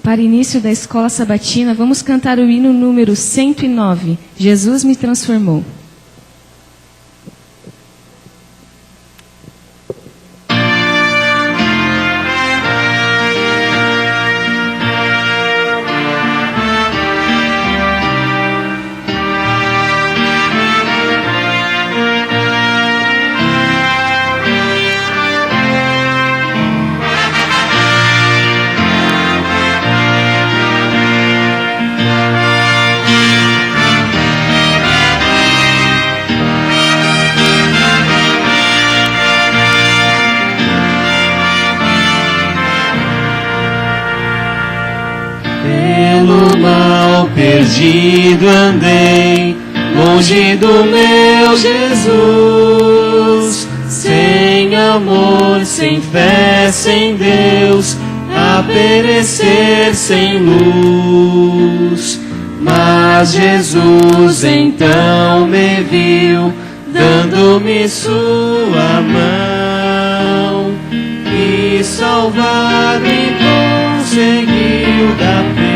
Para início da escola sabatina, vamos cantar o hino número 109, Jesus me transformou. Perdido andei, longe do meu Jesus, sem amor, sem fé, sem Deus, a perecer sem luz. Mas Jesus então me viu, dando-me sua mão, e salvar-me conseguiu da perdição.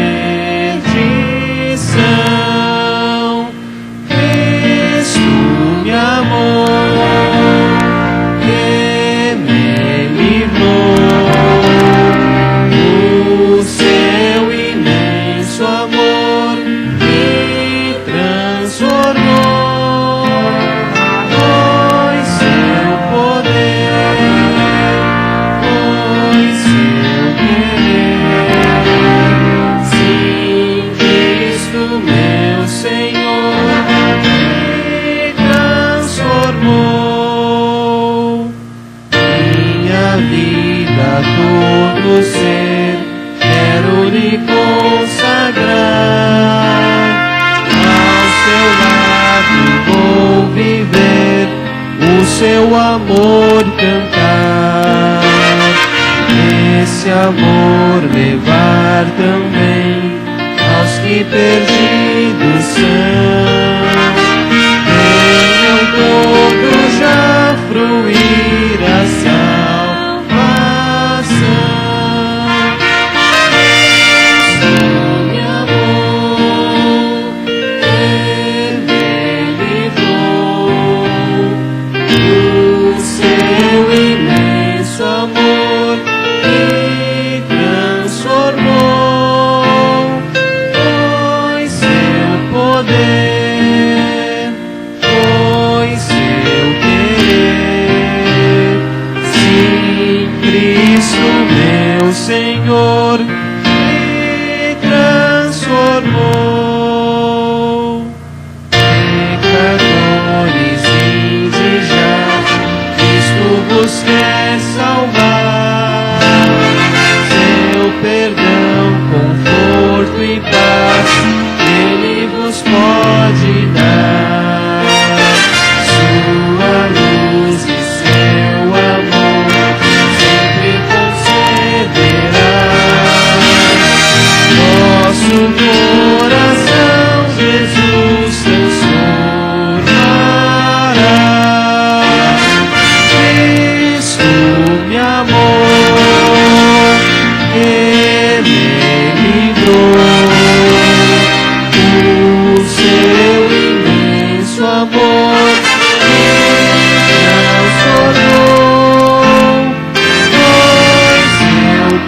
Cristo-me amor, que me livrou, o seu imenso amor me transformou, pois seu poder, pois seu querer, sim, Cristo meu Senhor me transformou. Minha vida, todo ser, quero-lhe consagrar, ao seu lado vou viver, o seu amor cantar, esse amor levar também aos que perdidos são. Venham todos já fruir a salvação. Cristo-me amor, que me livrou, o seu imenso amor me transformou, pois seu poder,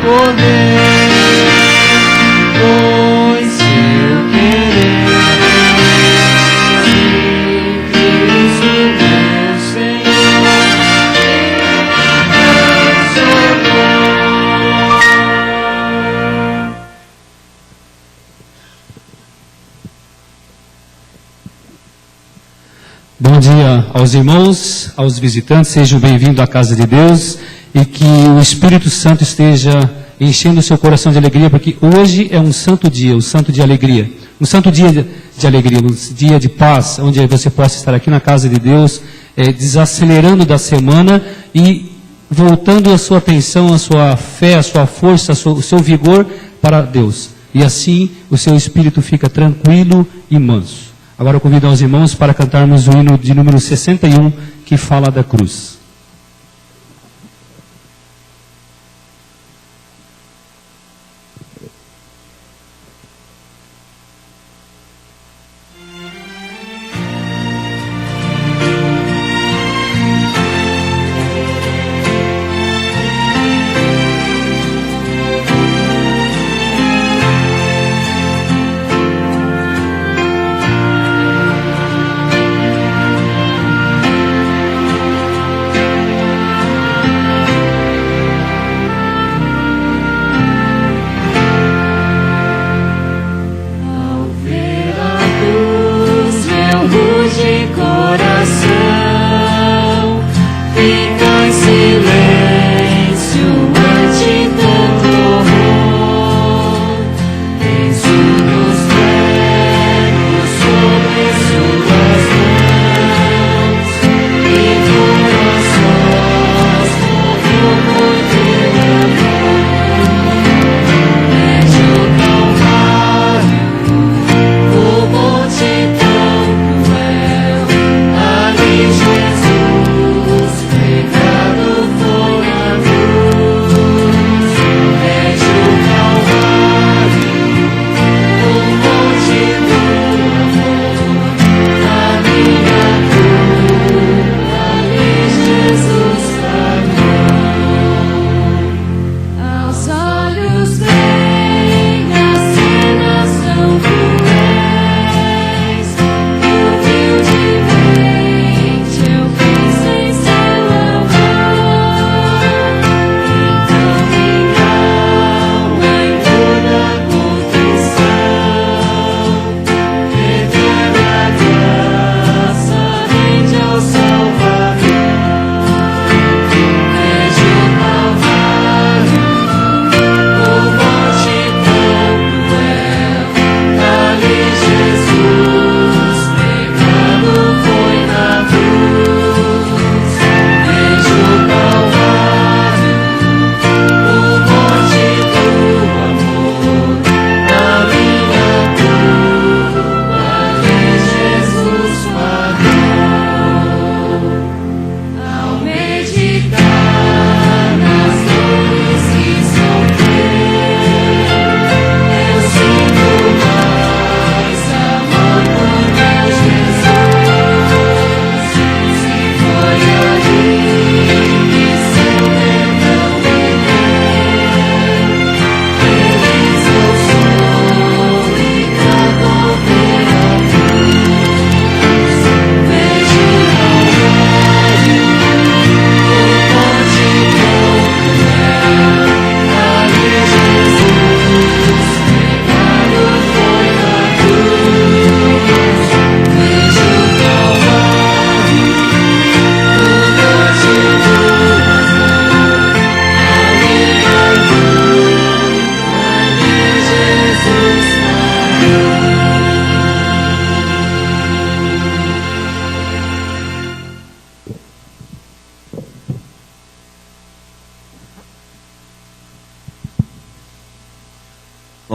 poder, pois seu querer. Cristo meu Senhor, Bom dia aos irmãos, aos visitantes, sejam bem-vindos à casa de Deus e que o Espírito Santo esteja enchendo o seu coração de alegria, porque hoje é um santo dia, um santo de alegria, um santo dia de alegria, um dia de paz, onde você possa estar aqui na casa de Deus, desacelerando da semana e voltando a sua atenção, a sua fé, a sua força, o seu vigor para Deus. E assim o seu espírito fica tranquilo e manso. Agora eu convido os irmãos para cantarmos o hino de número 61, que fala da cruz.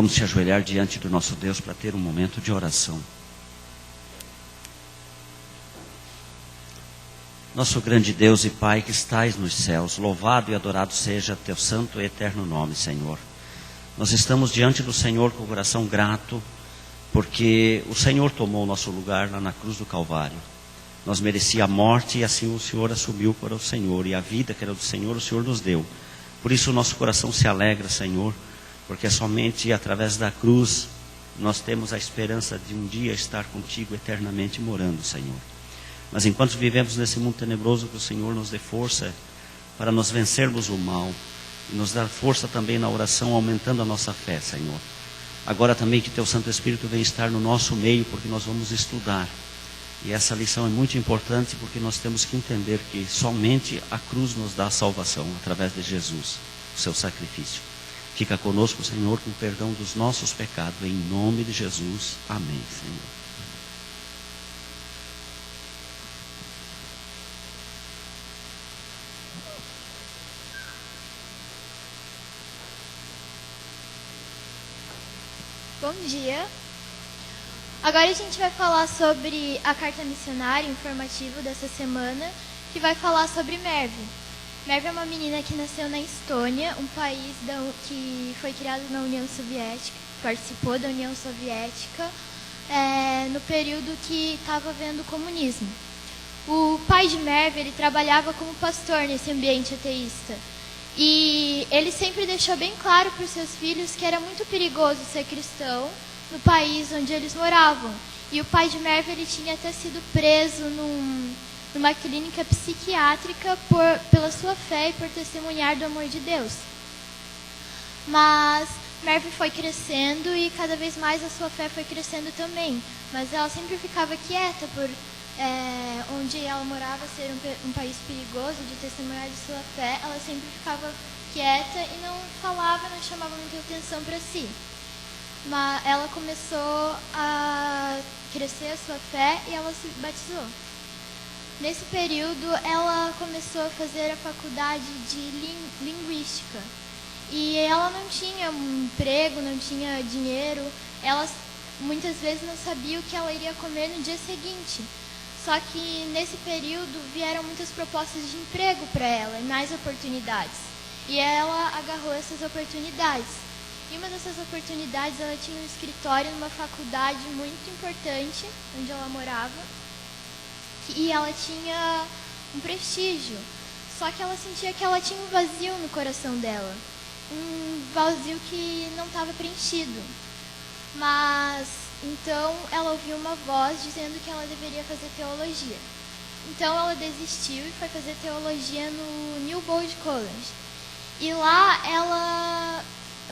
Vamos se ajoelhar diante do nosso Deus para ter um momento de oração. Nosso grande Deus e Pai que estais nos céus, louvado e adorado seja teu santo e eterno nome, Senhor. Nós estamos diante do Senhor com o coração grato, porque o Senhor tomou o nosso lugar lá na cruz do Calvário. Nós merecia a morte e assim o Senhor assumiu para o Senhor, e a vida que era do Senhor, o Senhor nos deu, Por isso o nosso coração se alegra, Senhor, porque é somente através da cruz nós temos a esperança de um dia estar contigo eternamente morando, Senhor. Mas enquanto vivemos nesse mundo tenebroso, que o Senhor nos dê força para nós vencermos o mal e nos dar força também na oração, aumentando a nossa fé, Senhor. Agora também que Teu Santo Espírito venha estar no nosso meio, porque nós vamos estudar. E essa lição é muito importante, porque nós temos que entender que somente a cruz nos dá a salvação, através de Jesus, o seu sacrifício. Fica conosco, Senhor, com o perdão dos nossos pecados, em nome de Jesus. Amém, Senhor. Bom dia. Agora a gente vai falar sobre a carta missionária informativa dessa semana, que vai falar sobre Merve. Merve é uma menina que nasceu na Estônia, um país que foi criado na União Soviética, participou da União Soviética no período que estava havendo o comunismo. O pai de Merve, ele trabalhava como pastor nesse ambiente ateísta. E ele sempre deixou bem claro para os seus filhos que era muito perigoso ser cristão no país onde eles moravam. E o pai de Merve, ele tinha até sido preso numa clínica psiquiátrica pela sua fé e por testemunhar do amor de Deus. Mas Merve foi crescendo e cada vez mais a sua fé foi crescendo também. Mas ela sempre ficava quieta por onde ela morava ser um país perigoso de testemunhar de sua fé. Ela sempre ficava quieta e não falava, não chamava muita atenção para si. Mas ela começou a crescer a sua fé e ela se batizou. Nesse período, ela começou a fazer a faculdade de linguística. E ela não tinha um emprego, não tinha dinheiro. Ela muitas vezes não sabia o que ela iria comer no dia seguinte. Só que nesse período vieram muitas propostas de emprego para ela e mais oportunidades. E ela agarrou essas oportunidades. E uma dessas oportunidades, ela tinha um escritório numa faculdade muito importante, onde ela morava. E ela tinha um prestígio. Só que ela sentia que ela tinha um vazio no coração dela. Um vazio que não estava preenchido. Mas então ela ouviu uma voz dizendo que ela deveria fazer teologia. Então ela desistiu e foi fazer teologia no Newbold College. E lá ela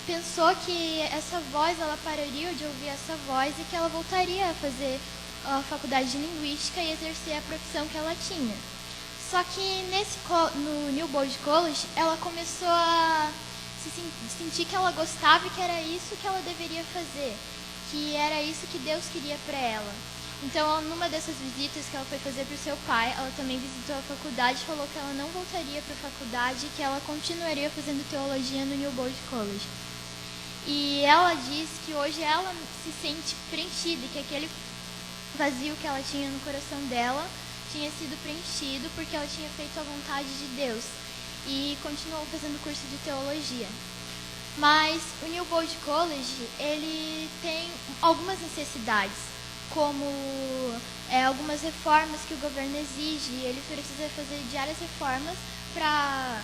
pensou que essa voz, ela pararia de ouvir essa voz e que ela voltaria a fazer a faculdade de linguística e exercer a profissão que ela tinha. Só que no Newbold College ela começou a sentir que ela gostava e que era isso que ela deveria fazer, que era isso que Deus queria para ela. Então, numa dessas visitas que ela foi fazer para o seu pai, ela também visitou a faculdade e falou que ela não voltaria para a faculdade e que ela continuaria fazendo teologia no Newbold College. E ela diz que hoje ela se sente preenchida e que aquele vazio que ela tinha no coração dela tinha sido preenchido porque ela tinha feito a vontade de Deus e continuou fazendo curso de teologia. Mas o Newbold College, ele tem algumas necessidades, como algumas reformas que o governo exige, e ele precisa fazer diárias reformas para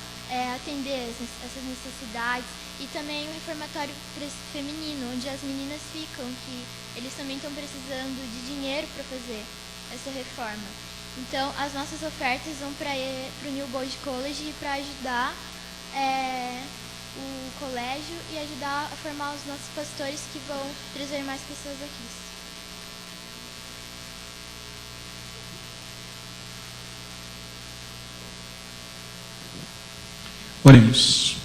atender essas necessidades, e também o reformatório feminino, onde as meninas ficam, que eles também estão precisando de dinheiro para fazer essa reforma. Então, as nossas ofertas vão para o Newbold College para ajudar o colégio e ajudar a formar os nossos pastores que vão trazer mais pessoas aqui. Oremos.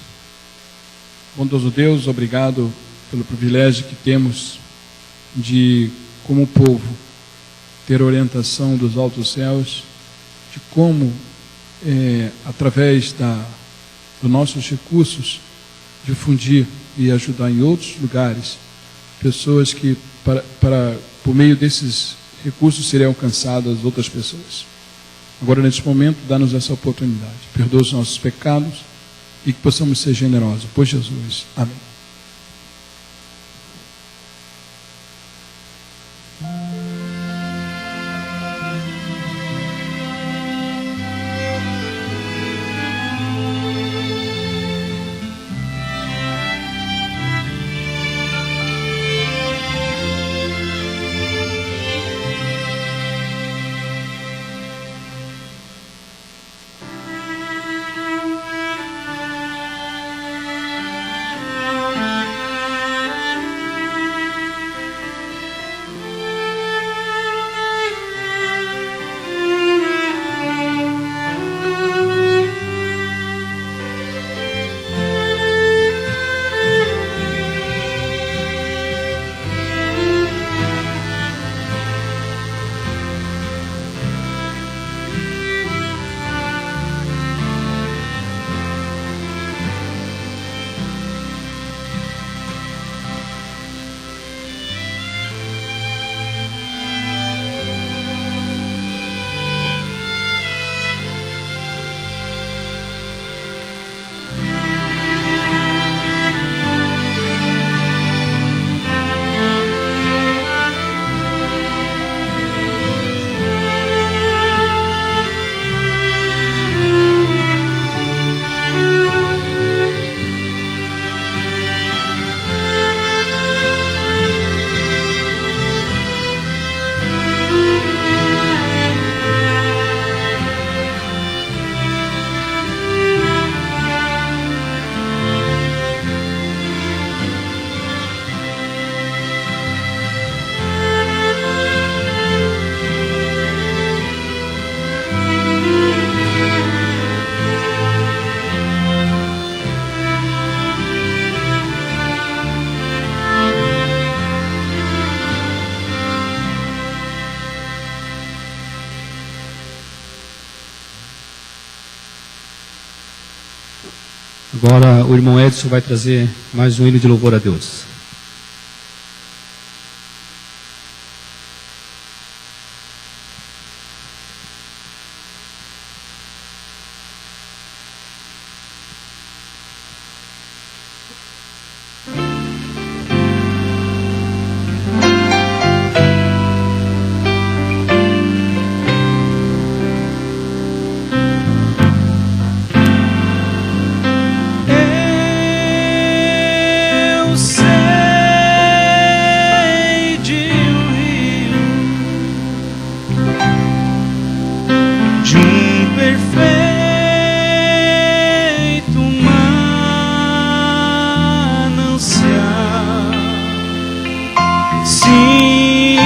Bondoso Deus, obrigado pelo privilégio que temos de, como povo, ter orientação dos altos céus, de como, através dos nossos recursos, difundir e ajudar em outros lugares, pessoas que, por meio desses recursos, seriam alcançadas outras pessoas. Agora, neste momento, dá-nos essa oportunidade. Perdoa os nossos pecados e que possamos ser generosos. Por Jesus. Amém. Agora o irmão Edson vai trazer mais um hino de louvor a Deus. Eu sei de um rio, de um perfeito manancial. Sim,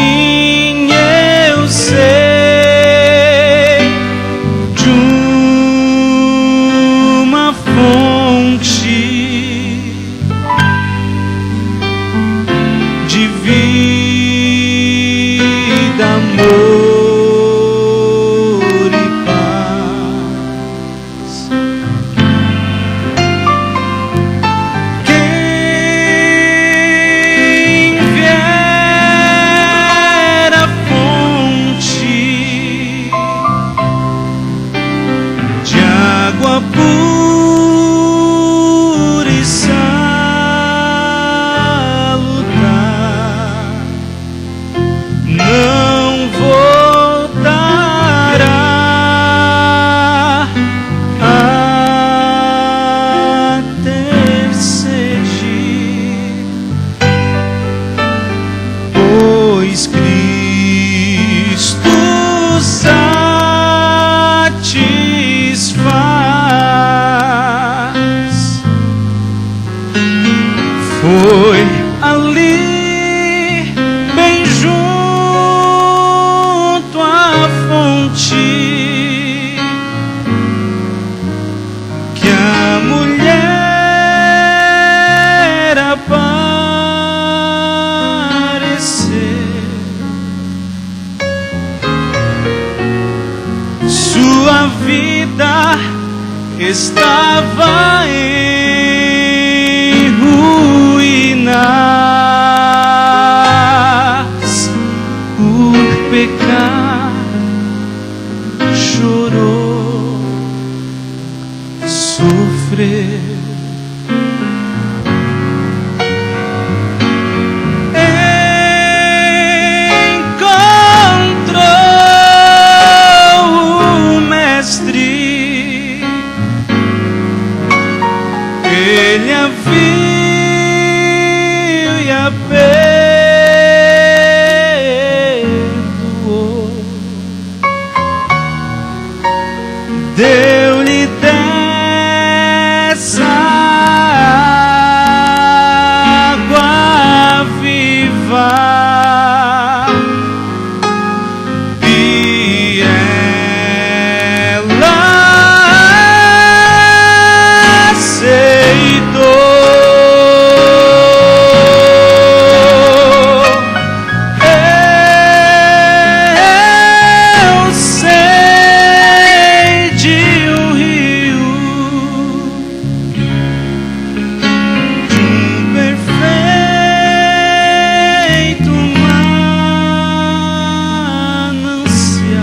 eu sei de uma fonte de vida, amor e paz. Quem vier à fonte de água pura e salutar, não voltará a ter sede, pois Cristo satisfaz. Foi ali, bem junto à fonte, que a mulher apareceu. Sua vida estava em ruínas, por pecar chorou, sofreu. Encontrou o Mestre, ele a viu e a perdoou, deu-lhe dessa água viva, e ela aceitou. Eu sei de um rio, de um perfeito manancial.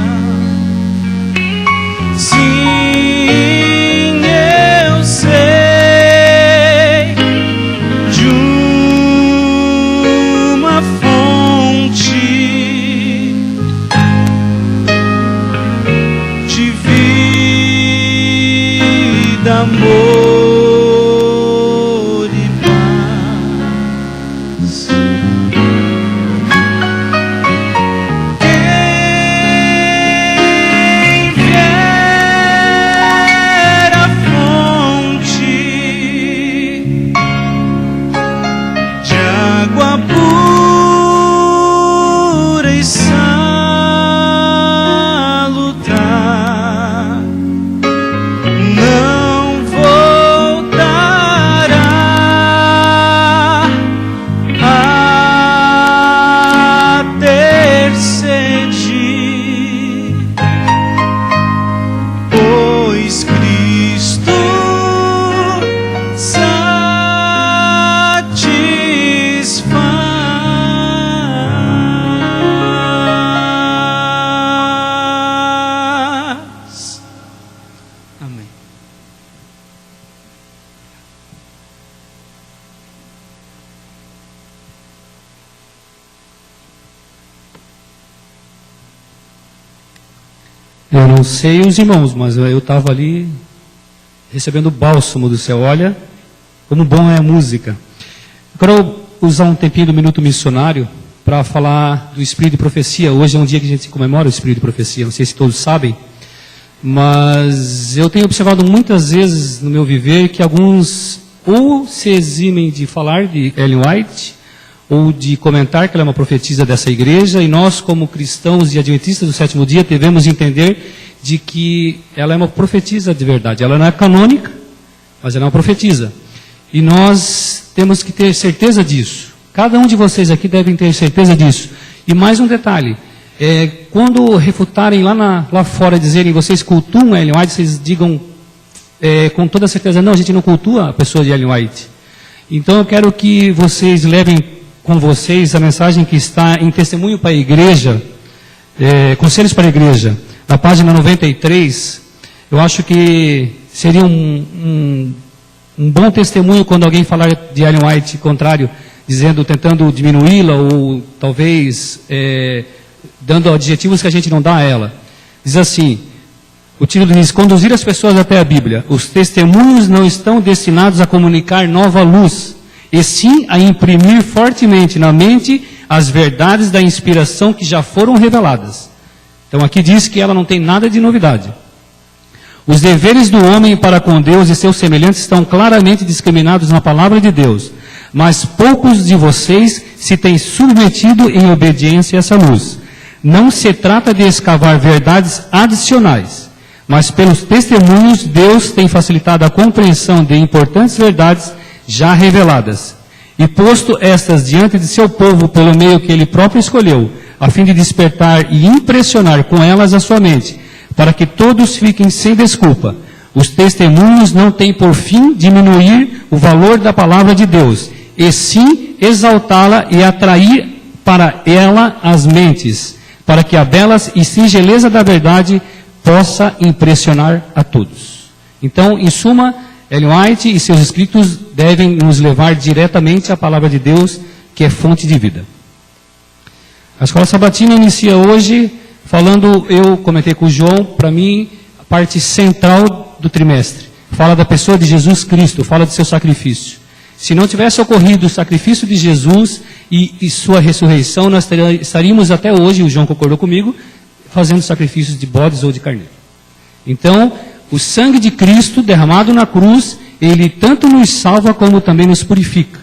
Sim, eu sei de uma fonte de vida, amor e paz. Quem vier à fonte de água pura e salutar, não voltará a Eu não sei os irmãos, mas eu estava ali recebendo o bálsamo do céu. Olha como bom é a música. Eu quero usar um tempinho do Minuto Missionário para falar do Espírito de Profecia. Hoje é um dia que a gente comemora o Espírito de Profecia, não sei se todos sabem, mas eu tenho observado muitas vezes no meu viver que alguns ou se eximem de falar de Ellen White, ou de comentar que ela é uma profetisa dessa igreja, e nós, como cristãos e adventistas do sétimo dia, devemos entender de que ela é uma profetisa de verdade. Ela não é canônica, mas ela é uma profetisa. E nós temos que ter certeza disso. Cada um de vocês aqui deve ter certeza disso. E mais um detalhe, quando refutarem lá fora, dizerem vocês cultuam Ellen White, vocês digam com toda certeza, não, a gente não cultua a pessoa de Ellen White. Então eu quero que vocês levem com vocês a mensagem que está em Testemunho para a Igreja, Conselhos para a Igreja, na página 93. Eu acho que seria um bom testemunho quando alguém falar de Ellen White contrário, tentando diminuí-la ou talvez dando adjetivos que a gente não dá a ela. Diz assim, o título diz, conduzir as pessoas até a Bíblia. Os testemunhos não estão destinados a comunicar nova luz, e sim a imprimir fortemente na mente as verdades da inspiração que já foram reveladas. Então aqui diz que ela não tem nada de novidade. Os deveres do homem para com Deus e seus semelhantes estão claramente discriminados na palavra de Deus, mas poucos de vocês se têm submetido em obediência a essa luz. Não se trata de escavar verdades adicionais, mas pelos testemunhos Deus tem facilitado a compreensão de importantes verdades já reveladas, e posto estas diante de seu povo pelo meio que ele próprio escolheu, a fim de despertar e impressionar com elas a sua mente, para que todos fiquem sem desculpa. Os testemunhos não têm por fim diminuir o valor da palavra de Deus, e sim exaltá-la e atrair para ela as mentes, para que a bela e singeleza da verdade possa impressionar a todos. Então, em suma, Ellen White e seus escritos devem nos levar diretamente à palavra de Deus, que é fonte de vida. A Escola Sabatina inicia hoje falando, eu comentei com o João, para mim, a parte central do trimestre. Fala da pessoa de Jesus Cristo, fala do seu sacrifício. Se não tivesse ocorrido o sacrifício de Jesus e sua ressurreição, nós estaríamos até hoje, o João concordou comigo, fazendo sacrifícios de bodes ou de carneiro. Então, o sangue de Cristo derramado na cruz, ele tanto nos salva como também nos purifica.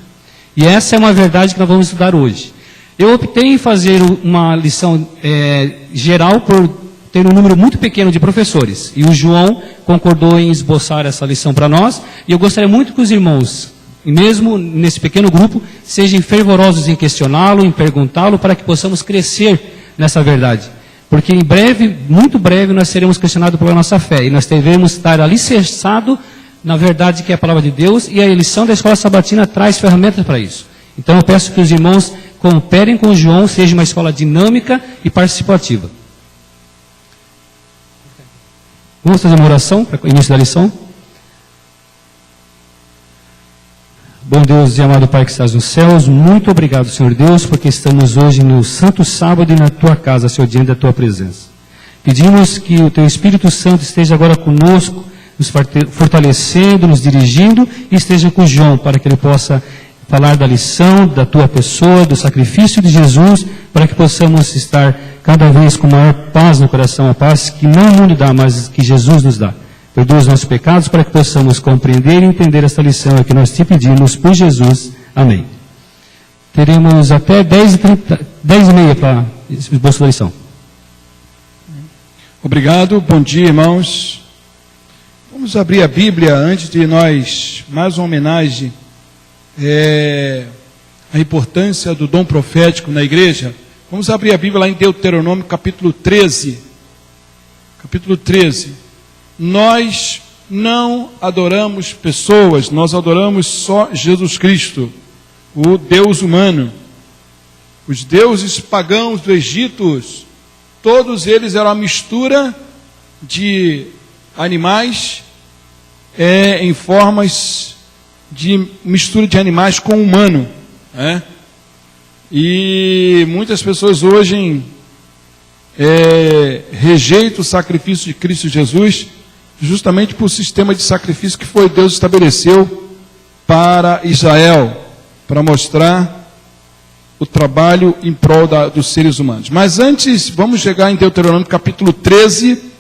E essa é uma verdade que nós vamos estudar hoje. Eu optei em fazer uma lição geral por ter um número muito pequeno de professores. E o João concordou em esboçar essa lição para nós. E eu gostaria muito que os irmãos, mesmo nesse pequeno grupo, sejam fervorosos em questioná-lo, em perguntá-lo, para que possamos crescer nessa verdade. Porque em breve, muito breve, nós seremos questionados pela nossa fé. E nós devemos estar alicerçados na verdade que é a palavra de Deus. E a lição da Escola Sabatina traz ferramentas para isso. Então eu peço que os irmãos cooperem com o João, seja uma escola dinâmica e participativa. Vamos fazer uma oração para o início da lição? Bom Deus e amado Pai que estás nos céus, muito obrigado, Senhor Deus, porque estamos hoje no Santo Sábado e na Tua casa, Senhor, diante da Tua presença. Pedimos que o Teu Espírito Santo esteja agora conosco, nos fortalecendo, nos dirigindo, e esteja com o João, para que ele possa falar da lição, da Tua pessoa, do sacrifício de Jesus, para que possamos estar cada vez com maior paz no coração, a paz que não o mundo dá, mas que Jesus nos dá. Perdoa os nossos pecados para que possamos compreender e entender esta lição que nós te pedimos por Jesus. Amém. Teremos até 10h30 para esboço da lição. Obrigado, bom dia, irmãos. Vamos abrir a Bíblia antes de nós, mais uma homenagem à importância do dom profético na igreja. Vamos abrir a Bíblia lá em Deuteronômio, capítulo 13. Capítulo 13. Nós não adoramos pessoas, nós adoramos só Jesus Cristo, o Deus humano. Os deuses pagãos do Egito, todos eles eram uma mistura de animais, em formas de mistura de animais com humano. E muitas pessoas hoje rejeita o sacrifício de Cristo Jesus, justamente por sistema de sacrifício que foi Deus estabeleceu para Israel, para mostrar o trabalho em prol dos seres humanos. Mas antes, vamos chegar em Deuteronômio capítulo 13,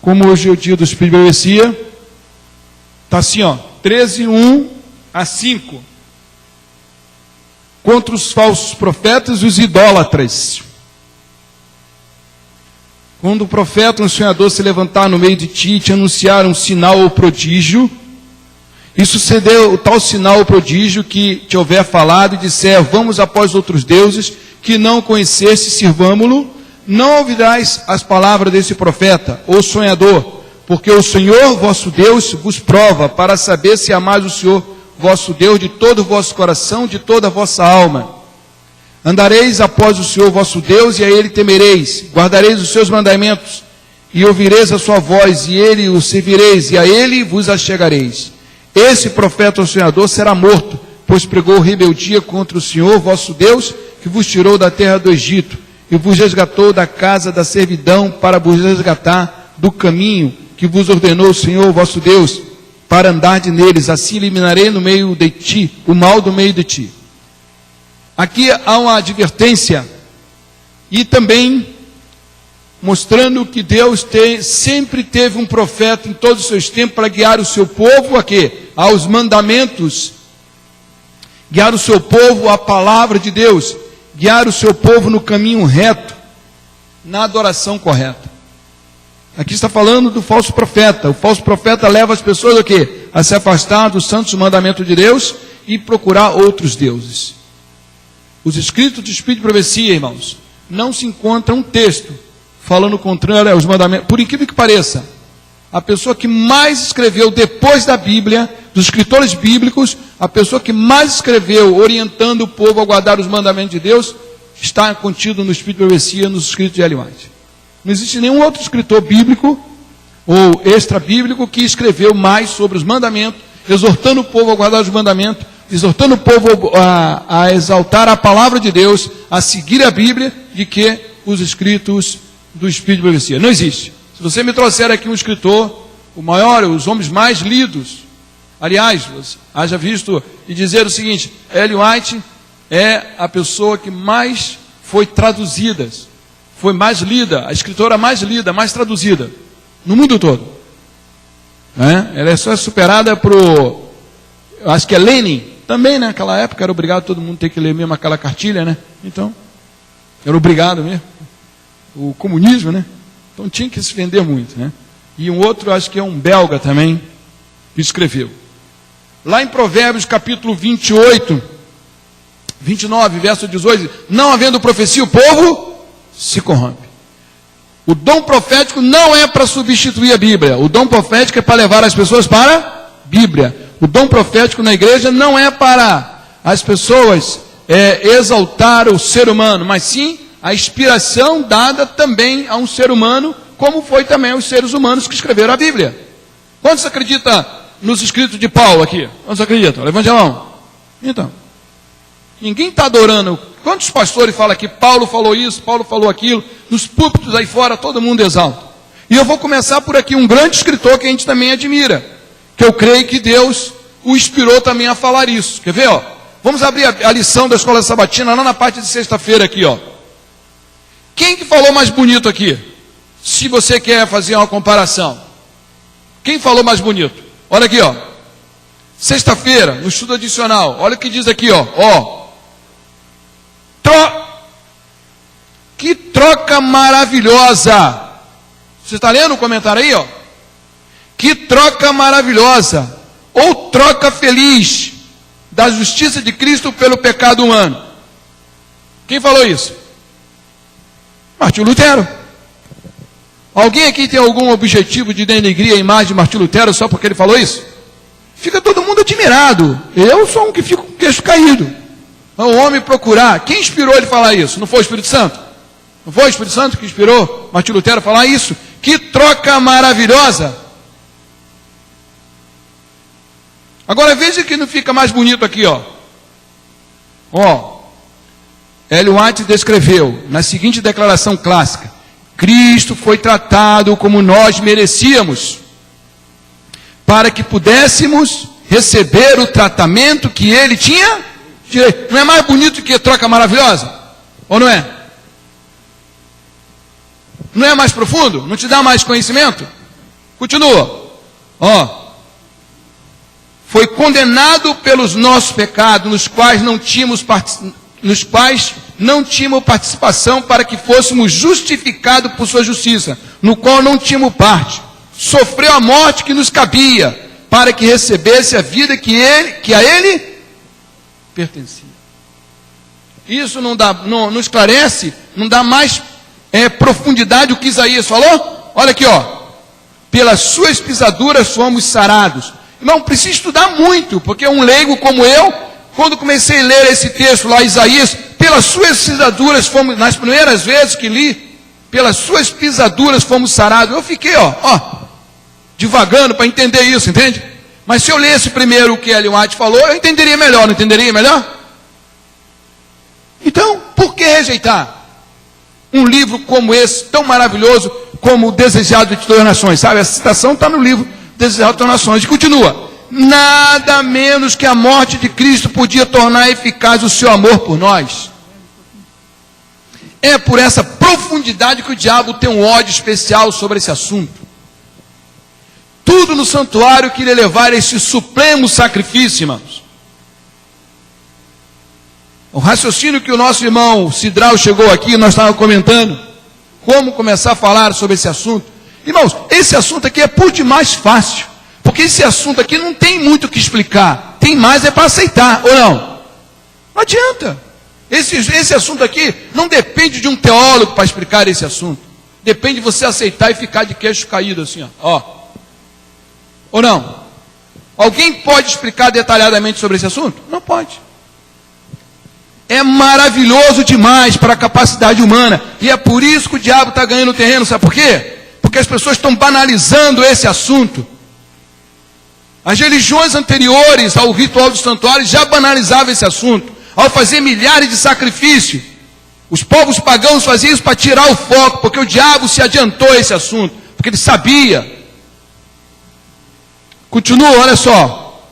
como hoje é o dia do Espírito de Profecia, está assim, ó, 13, 1 a 5, contra os falsos profetas e os idólatras. Quando o profeta, um sonhador, se levantar no meio de ti e te anunciar um sinal ou prodígio, e suceder o tal sinal ou prodígio que te houver falado e disser, vamos após outros deuses que não conheceste, sirvamo-lo, não ouvirás as palavras desse profeta ou sonhador, porque o Senhor vosso Deus vos prova para saber se amais o Senhor vosso Deus de todo o vosso coração, de toda a vossa alma. Andareis após o Senhor vosso Deus, e a Ele temereis, guardareis os seus mandamentos, e ouvireis a sua voz, e Ele o servireis, e a Ele vos achegareis. Esse profeta ou sonhador será morto, pois pregou rebeldia contra o Senhor vosso Deus, que vos tirou da terra do Egito, e vos resgatou da casa da servidão, para vos resgatar do caminho que vos ordenou o Senhor vosso Deus, para andar neles. Assim eliminarei no meio de ti o mal do meio de ti. Aqui há uma advertência, e também mostrando que Deus sempre teve um profeta em todos os seus tempos para guiar o seu povo a quê? Aos mandamentos, guiar o seu povo à palavra de Deus, guiar o seu povo no caminho reto, na adoração correta. Aqui está falando do falso profeta. O falso profeta leva as pessoas a quê? A se afastar dos santos mandamentos de Deus e procurar outros deuses. Os escritos do Espírito de Profecia, irmãos, não se encontra um texto falando contrário aos mandamentos. Por incrível que pareça, a pessoa que mais escreveu depois da Bíblia, dos escritores bíblicos, a pessoa que mais escreveu orientando o povo a guardar os mandamentos de Deus, está contido no Espírito de Profecia, nos escritos de Ellen White. Não existe nenhum outro escritor bíblico ou extra-bíblico que escreveu mais sobre os mandamentos, exortando o povo a guardar os mandamentos, exortando o povo a exaltar a palavra de Deus, a seguir a Bíblia, de que os escritos do Espírito de Profecia. Não existe. Se você me trouxer aqui um escritor, o maior, os homens mais lidos, aliás, haja visto e dizer o seguinte, Ellen White é a pessoa que mais foi traduzida, foi mais lida, a escritora mais lida, mais traduzida, no mundo todo. Ela é só superada por, acho que é Lenin, também naquela época era obrigado todo mundo ter que ler mesmo aquela cartilha, né? Então, era obrigado mesmo. O comunismo, né? Então tinha que se vender muito, né? E um outro, acho que é um belga também, que escreveu. Lá em Provérbios capítulo 29, verso 18, não havendo profecia, o povo se corrompe. O dom profético não é para substituir a Bíblia. O dom profético é para levar as pessoas para a Bíblia. O dom profético na igreja não é para as pessoas exaltar o ser humano, mas sim a inspiração dada também a um ser humano, como foi também aos seres humanos que escreveram a Bíblia. Quantos acreditam nos escritos de Paulo aqui? Quantos acreditam? Levante a mão. Então, ninguém está adorando. Quantos pastores falam aqui, Paulo falou isso, Paulo falou aquilo, nos púlpitos aí fora todo mundo exalta. E eu vou começar por aqui, um grande escritor que a gente também admira, que eu creio que Deus o inspirou também a falar isso. Quer ver, ó? Vamos abrir a lição da Escola Sabatina, lá na parte de sexta-feira aqui, ó. Quem que falou mais bonito aqui? Se você quer fazer uma comparação. Quem falou mais bonito? Olha aqui, ó. Sexta-feira, no estudo adicional. Olha o que diz aqui, ó. Que troca maravilhosa. Você está lendo o comentário aí, ó? Que troca maravilhosa. Ou troca feliz da justiça de Cristo pelo pecado humano. Quem falou isso? Martinho Lutero. Alguém aqui tem algum objetivo de denegrir a imagem de Martinho Lutero só porque ele falou isso? Fica todo mundo admirado. Eu sou um que fico com o queixo caído. O homem procurar. Quem inspirou ele a falar isso? Não foi o Espírito Santo? Não foi o Espírito Santo que inspirou Martinho Lutero a falar isso? Que troca maravilhosa. Agora veja que não fica mais bonito aqui, ó. Ellen White descreveu na seguinte declaração clássica: Cristo foi tratado como nós merecíamos, para que pudéssemos receber o tratamento que ele tinha direito. Não é mais bonito que a troca maravilhosa? Ou não é? Não é mais profundo? Não te dá mais conhecimento? Continua. Foi condenado pelos nossos pecados, nos quais não tínhamos participação, para que fôssemos justificados por sua justiça, no qual não tínhamos parte. Sofreu a morte que nos cabia, para que recebesse a vida que a ele pertencia. Isso não esclarece, não dá mais profundidade o que Isaías falou? Olha aqui, pelas suas pisaduras fomos sarados. Não precisa estudar muito, porque um leigo como eu, quando comecei a ler esse texto lá, Isaías, pelas suas pisaduras fomos, nas primeiras vezes que li, pelas suas pisaduras fomos sarados. Eu fiquei, divagando para entender isso, entende? Mas se eu lesse primeiro o que Ellen White falou, eu entenderia melhor, não entenderia melhor? Então, por que rejeitar um livro como esse, tão maravilhoso como o Desejado de Todas as Nações? Sabe, essa citação está no livro Desejado de Todas as Nações. E continua: nada menos que a morte de Cristo podia tornar eficaz o seu amor por nós. É por essa profundidade que o diabo tem um ódio especial sobre esse assunto. Tudo no santuário queria levar a esse supremo sacrifício, irmãos. O raciocínio que o nosso irmão Sidral chegou aqui, nós estávamos comentando como começar a falar sobre esse assunto. Irmãos, esse assunto aqui é por demais fácil, porque esse assunto aqui não tem muito o que explicar, tem mais para aceitar, ou não? Não adianta. Esse assunto aqui não depende de um teólogo para explicar esse assunto, depende de você aceitar e ficar de queixo caído assim, ou não? Alguém pode explicar detalhadamente sobre esse assunto? Não pode. É maravilhoso demais para a capacidade humana. E é por isso que o diabo está ganhando terreno. Sabe por quê? Porque as pessoas estão banalizando esse assunto. As religiões anteriores ao ritual dos santuários já banalizavam esse assunto. Ao fazer milhares de sacrifícios, os povos pagãos faziam isso para tirar o foco, porque o diabo se adiantou a esse assunto, porque ele sabia. Continua, olha só.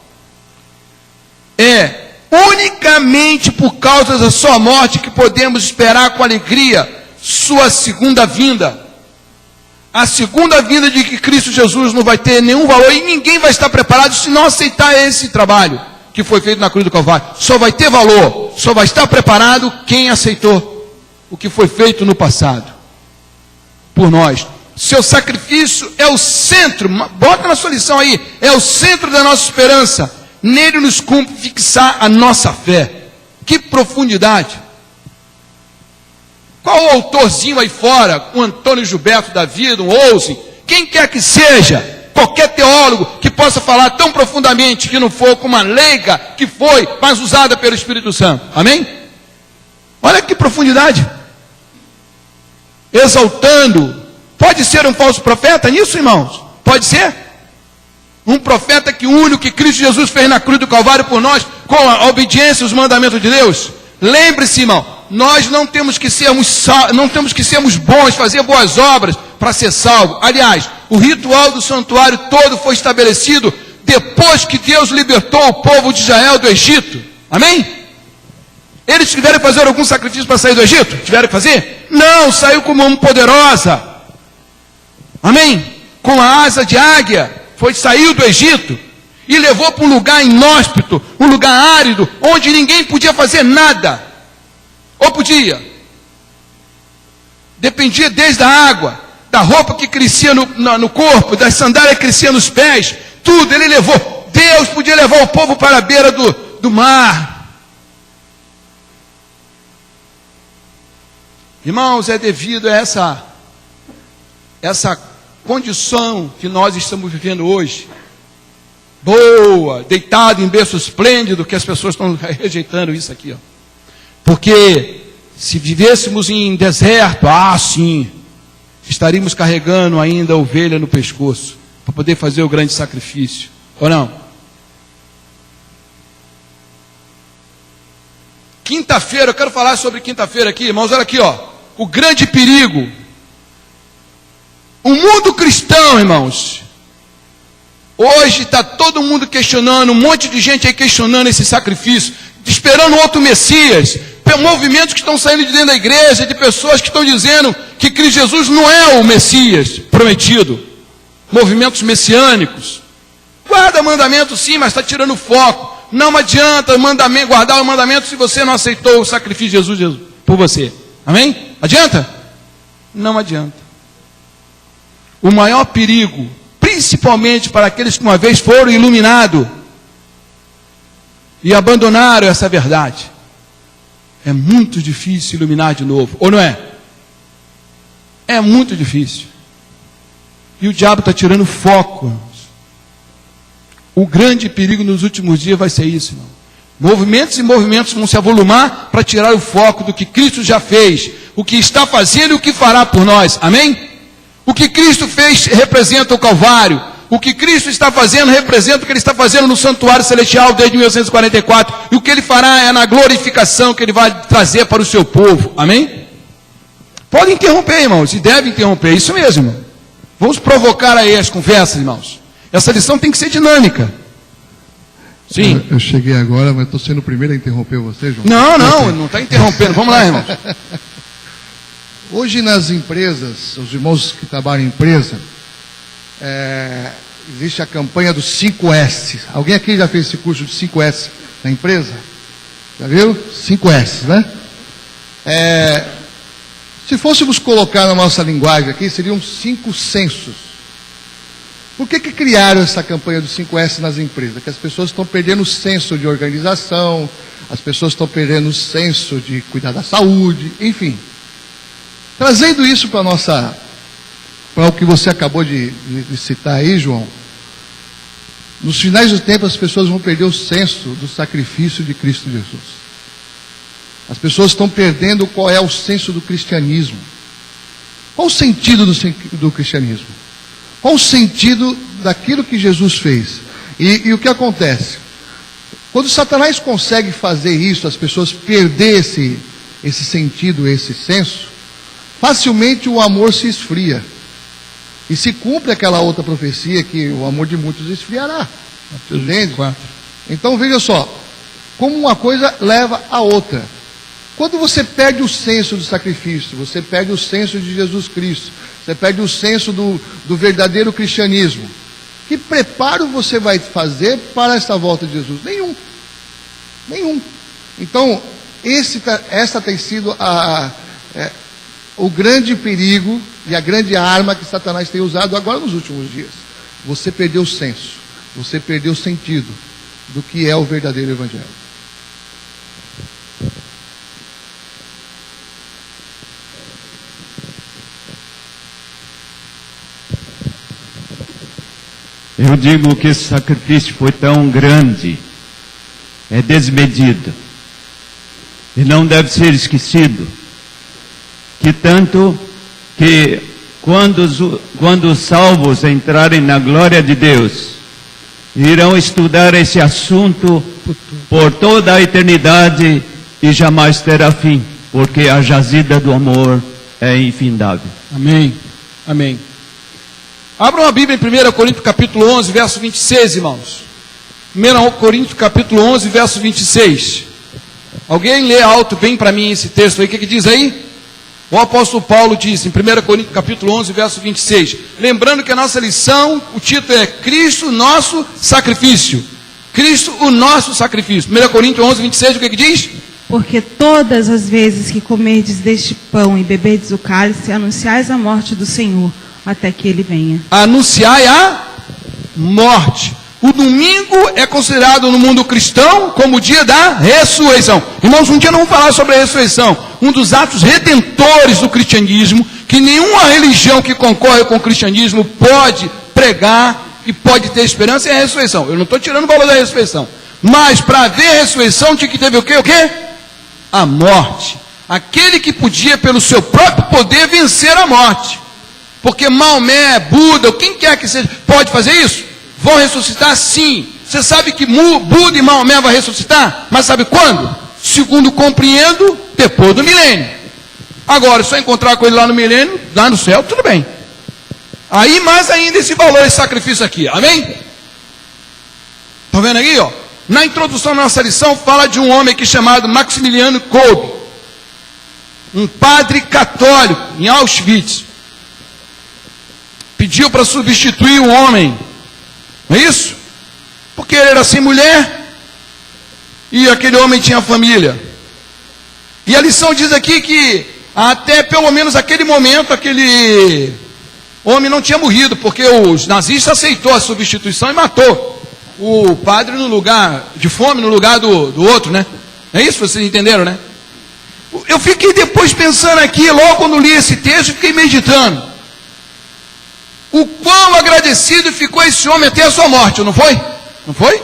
Unicamente por causa da sua morte que podemos esperar com alegria sua segunda vinda. A segunda vinda de que Cristo Jesus não vai ter nenhum valor e ninguém vai estar preparado se não aceitar esse trabalho que foi feito na cruz do Calvário. Só vai ter valor, só vai estar preparado quem aceitou o que foi feito no passado por nós. Seu sacrifício é o centro, bota na sua lição aí, é o centro da nossa esperança. Nele nos cumpre fixar a nossa fé. Que profundidade! Qual o autorzinho aí fora, um Antônio Gilberto da vida, um Ouse, quem quer que seja, qualquer teólogo que possa falar tão profundamente que não for como uma leiga que foi, mas usada pelo Espírito Santo. Amém? Olha que profundidade! Exaltando. Pode ser um falso profeta nisso, irmãos? Pode ser? Um profeta que une o que Cristo Jesus fez na cruz do Calvário por nós, com a obediência aos mandamentos de Deus. Lembre-se, irmão, nós não temos que sermos bons, fazer boas obras para ser salvo. Aliás, o ritual do santuário todo foi estabelecido depois que Deus libertou o povo de Israel do Egito. Amém? Eles tiveram que fazer algum sacrifício para sair do Egito? Tiveram que fazer? Não, saiu como uma poderosa. Amém? Com a asa de águia. Saiu do Egito e levou para um lugar inóspito, um lugar árido, onde ninguém podia fazer nada. Ou podia? Dependia desde a água, da roupa que crescia no corpo, das sandálias que cresciam nos pés, tudo ele levou. Deus podia levar o povo para a beira do mar. Irmãos, é devido a essa condição que nós estamos vivendo hoje, boa, deitado em berço esplêndido, que as pessoas estão rejeitando isso aqui, porque se vivêssemos em deserto, sim, estaríamos carregando ainda a ovelha no pescoço, para poder fazer o grande sacrifício, ou não? Quinta-feira, eu quero falar sobre quinta-feira aqui, irmãos, olha aqui, ó. O grande perigo. O mundo cristão, irmãos, hoje está todo mundo questionando, um monte de gente aí questionando esse sacrifício, esperando outro Messias, movimentos que estão saindo de dentro da igreja, de pessoas que estão dizendo que Cristo Jesus não é o Messias prometido, movimentos messiânicos. Guarda mandamento sim, mas está tirando foco. Não adianta guardar o mandamento se você não aceitou o sacrifício de Jesus por você. Amém? Adianta? Não adianta. O maior perigo, principalmente para aqueles que uma vez foram iluminados e abandonaram essa verdade, é muito difícil iluminar de novo, ou não é? É muito difícil. E o diabo está tirando foco, irmãos. O grande perigo nos últimos dias vai ser isso, irmão. Movimentos e movimentos vão se avolumar para tirar o foco do que Cristo já fez, o que está fazendo e o que fará por nós. Amém? O que Cristo fez representa o Calvário. O que Cristo está fazendo representa o que Ele está fazendo no santuário celestial desde 1944. E o que Ele fará é na glorificação que Ele vai trazer para o seu povo. Amém? Pode interromper, irmãos, e deve interromper. Isso mesmo, irmão. Vamos provocar aí as conversas, irmãos. Essa lição tem que ser dinâmica. Sim. Eu cheguei agora, mas estou sendo o primeiro a interromper você, João. Não está interrompendo. Vamos lá, irmãos. Hoje nas empresas, os irmãos que trabalham em empresa, existe a campanha dos 5S. Alguém aqui já fez esse curso de 5S na empresa? Já viu? 5S, né? Se fôssemos colocar na nossa linguagem aqui, seriam 5 sensos. Por que criaram essa campanha dos 5S nas empresas? Porque as pessoas estão perdendo o senso de organização, as pessoas estão perdendo o senso de cuidar da saúde, enfim. Trazendo isso para o que você acabou de citar aí, João, nos finais do tempo as pessoas vão perder o senso do sacrifício de Cristo Jesus. As pessoas estão perdendo qual é o senso do cristianismo. Qual o sentido do cristianismo? Qual o sentido daquilo que Jesus fez? E o que acontece? Quando Satanás consegue fazer isso, as pessoas perder esse sentido, esse senso, facilmente o amor se esfria. E se cumpre aquela outra profecia que o amor de muitos esfriará. Entende? Então veja só, como uma coisa leva a outra. Quando você perde o senso do sacrifício, você perde o senso de Jesus Cristo, você perde o senso do verdadeiro cristianismo, que preparo você vai fazer para essa volta de Jesus? Nenhum. Então, essa tem sido o grande perigo e a grande arma que Satanás tem usado agora nos últimos dias. Você perdeu o senso, você perdeu o sentido do que é o verdadeiro evangelho. Eu digo que esse sacrifício foi tão grande, é desmedido, e não deve ser esquecido, que tanto que quando os salvos entrarem na glória de Deus, irão estudar esse assunto por toda a eternidade e jamais terá fim, porque a jazida do amor é infindável. Amém. Amém. Abram a Bíblia em 1 Coríntios capítulo 11, verso 26, irmãos. 1 Coríntios capítulo 11, verso 26. Alguém lê alto bem para mim esse texto aí, o que diz aí? O apóstolo Paulo diz em 1 Coríntios capítulo 11, verso 26. Lembrando que a nossa lição, o título é Cristo, nosso sacrifício. Cristo, o nosso sacrifício. 1 Coríntios 11, 26, o que diz? Porque todas as vezes que comerdes deste pão e beberdes o cálice, anunciais a morte do Senhor, até que Ele venha. Anunciai a morte. O domingo é considerado no mundo cristão como o dia da ressurreição. Irmãos, um dia nós vamos falar sobre a ressurreição. Um dos atos redentores do cristianismo, que nenhuma religião que concorre com o cristianismo pode pregar e pode ter esperança, é a ressurreição. Eu não estou tirando o valor da ressurreição. Mas para haver ressurreição tinha que ter o quê? O quê? A morte. Aquele que podia, pelo seu próprio poder, vencer a morte. Porque Maomé, Buda, quem quer que seja, pode fazer isso? Vão ressuscitar? Sim. Você sabe que Buda e Maomé vão ressuscitar? Mas sabe quando? segundo compreendo, depois do milênio. Agora, se eu encontrar com ele lá no milênio, lá no céu, tudo bem. Aí mais ainda esse valor, esse sacrifício aqui, amém? Estão vendo aí, ó? Na introdução da nossa lição, fala de um homem aqui chamado Maximiliano Kolbe, um padre católico em Auschwitz. Pediu para substituir um homem, não é isso? Porque ele era sem mulher e aquele homem tinha família. E a lição diz aqui que até pelo menos aquele momento, aquele homem não tinha morrido, porque os nazistas aceitou a substituição e matou o padre no lugar de fome, no lugar do outro, né? É isso? Vocês entenderam, né? Eu fiquei depois pensando aqui, logo quando li esse texto, fiquei meditando. O quão agradecido ficou esse homem até a sua morte, não foi? Não foi?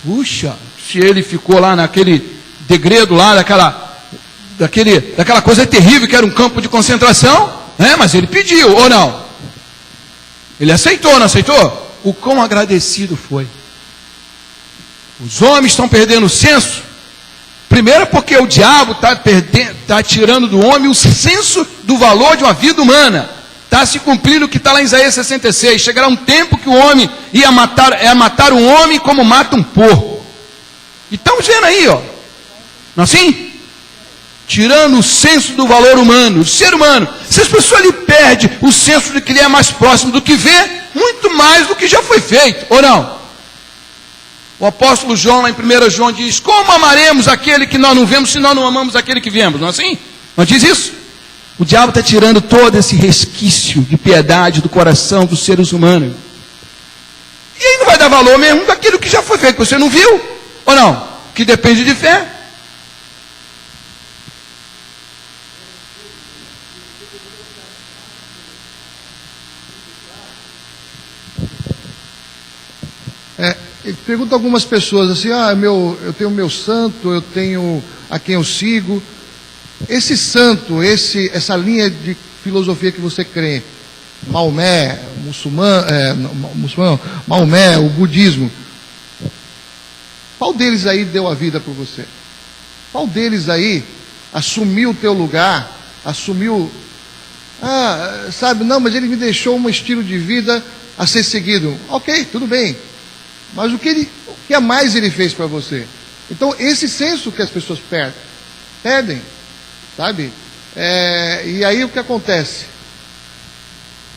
Puxa, se ele ficou lá naquele degredo lá, daquela coisa terrível que era um campo de concentração, né? Mas ele pediu, ou não? Ele aceitou, não aceitou? O quão agradecido foi. Os homens estão perdendo o senso. Primeiro porque o diabo está tirando do homem o senso do valor de uma vida humana. Está se cumprindo o que está lá em Isaías 66. Chegará um tempo que o homem ia matar um homem como mata um porco. E estamos vendo aí, ó. Não é assim? Tirando o senso do valor humano, do ser humano. Se as pessoas ali perdem o senso de que ele é mais próximo do que vê, muito mais do que já foi feito, ou não? O apóstolo João, lá em 1 João, diz: como amaremos aquele que nós não vemos, se nós não amamos aquele que vemos? Não é assim? Não diz isso? O diabo está tirando todo esse resquício de piedade do coração dos seres humanos. E aí não vai dar valor mesmo daquilo que já foi feito, que você não viu, ou não? Que depende de fé. Pergunto a algumas pessoas assim: eu tenho meu santo, eu tenho a quem eu sigo. Esse santo, essa linha de filosofia que você crê, Maomé, Maomé, o budismo, qual deles aí deu a vida por você? Qual deles aí assumiu o teu lugar, assumiu, não, mas ele me deixou um estilo de vida a ser seguido. Ok, tudo bem. Mas o que a mais ele fez para você? Então, esse senso que as pessoas perdem, sabe? E aí o que acontece?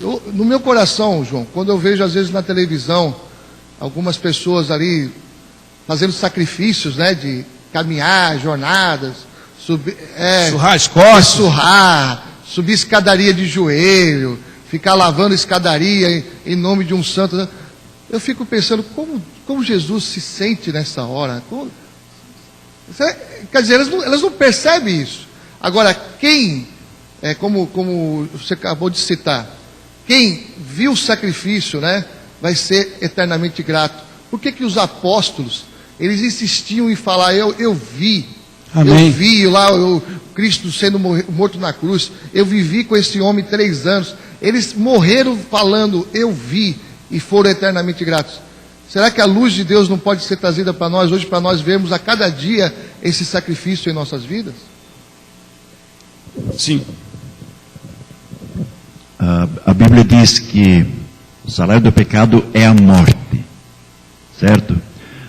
No meu coração, João, quando eu vejo às vezes na televisão algumas pessoas ali fazendo sacrifícios, né, de caminhar, jornadas, surrar as costas, subir escadaria de joelho, ficar lavando escadaria em nome de um santo, né? Eu fico pensando como Jesus se sente nessa hora. Quer dizer, elas não percebem isso. Agora, quem, como você acabou de citar, quem viu o sacrifício, né, vai ser eternamente grato. Por que os apóstolos, eles insistiam em falar: eu vi. Amém. Eu vi lá o Cristo sendo morto na cruz. Eu vivi com esse homem 3 anos. Eles morreram falando: eu vi. E foram eternamente gratos. Será que a luz de Deus não pode ser trazida para nós hoje, para nós vermos a cada dia esse sacrifício em nossas vidas? Sim. A Bíblia diz que o salário do pecado é a morte, certo?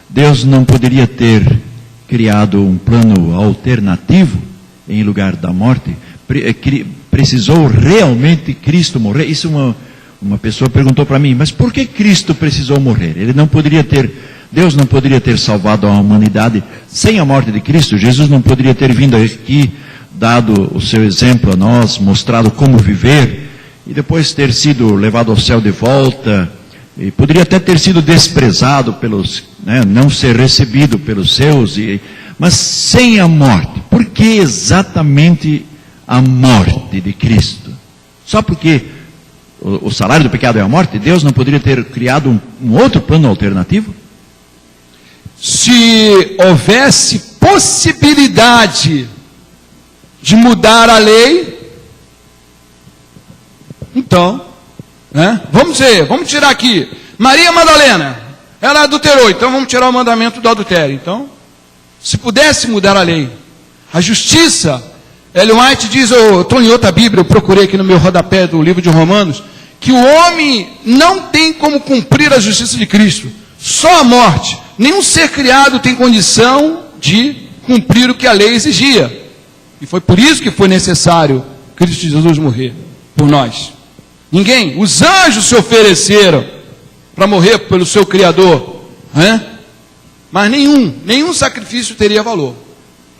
Deus não poderia ter criado um plano alternativo em lugar da morte. Precisou realmente Cristo morrer? Isso uma pessoa perguntou para mim: mas por que Cristo precisou morrer? Deus não poderia ter salvado a humanidade sem a morte de Cristo? Jesus não poderia ter vindo aqui, dado o seu exemplo a nós, mostrado como viver, e depois ter sido levado ao céu de volta, e poderia até ter sido desprezado pelos, não ser recebido pelos seus, mas sem a morte. Por que exatamente a morte de Cristo? Só porque o salário do pecado é a morte? Deus não poderia ter criado um outro plano alternativo? Se houvesse possibilidade de mudar a lei, então, vamos tirar aqui, Maria Madalena, ela adulterou, então vamos tirar o mandamento do adultério. Então, se pudesse mudar a lei. A justiça, Ellen White diz, eu estou em outra Bíblia, eu procurei aqui no meu rodapé do livro de Romanos, que o homem não tem como cumprir a justiça de Cristo, só a morte. Nenhum ser criado tem condição de cumprir o que a lei exigia. E foi por isso que foi necessário Cristo Jesus morrer por nós. Ninguém, os anjos se ofereceram para morrer pelo seu Criador, mas nenhum sacrifício teria valor.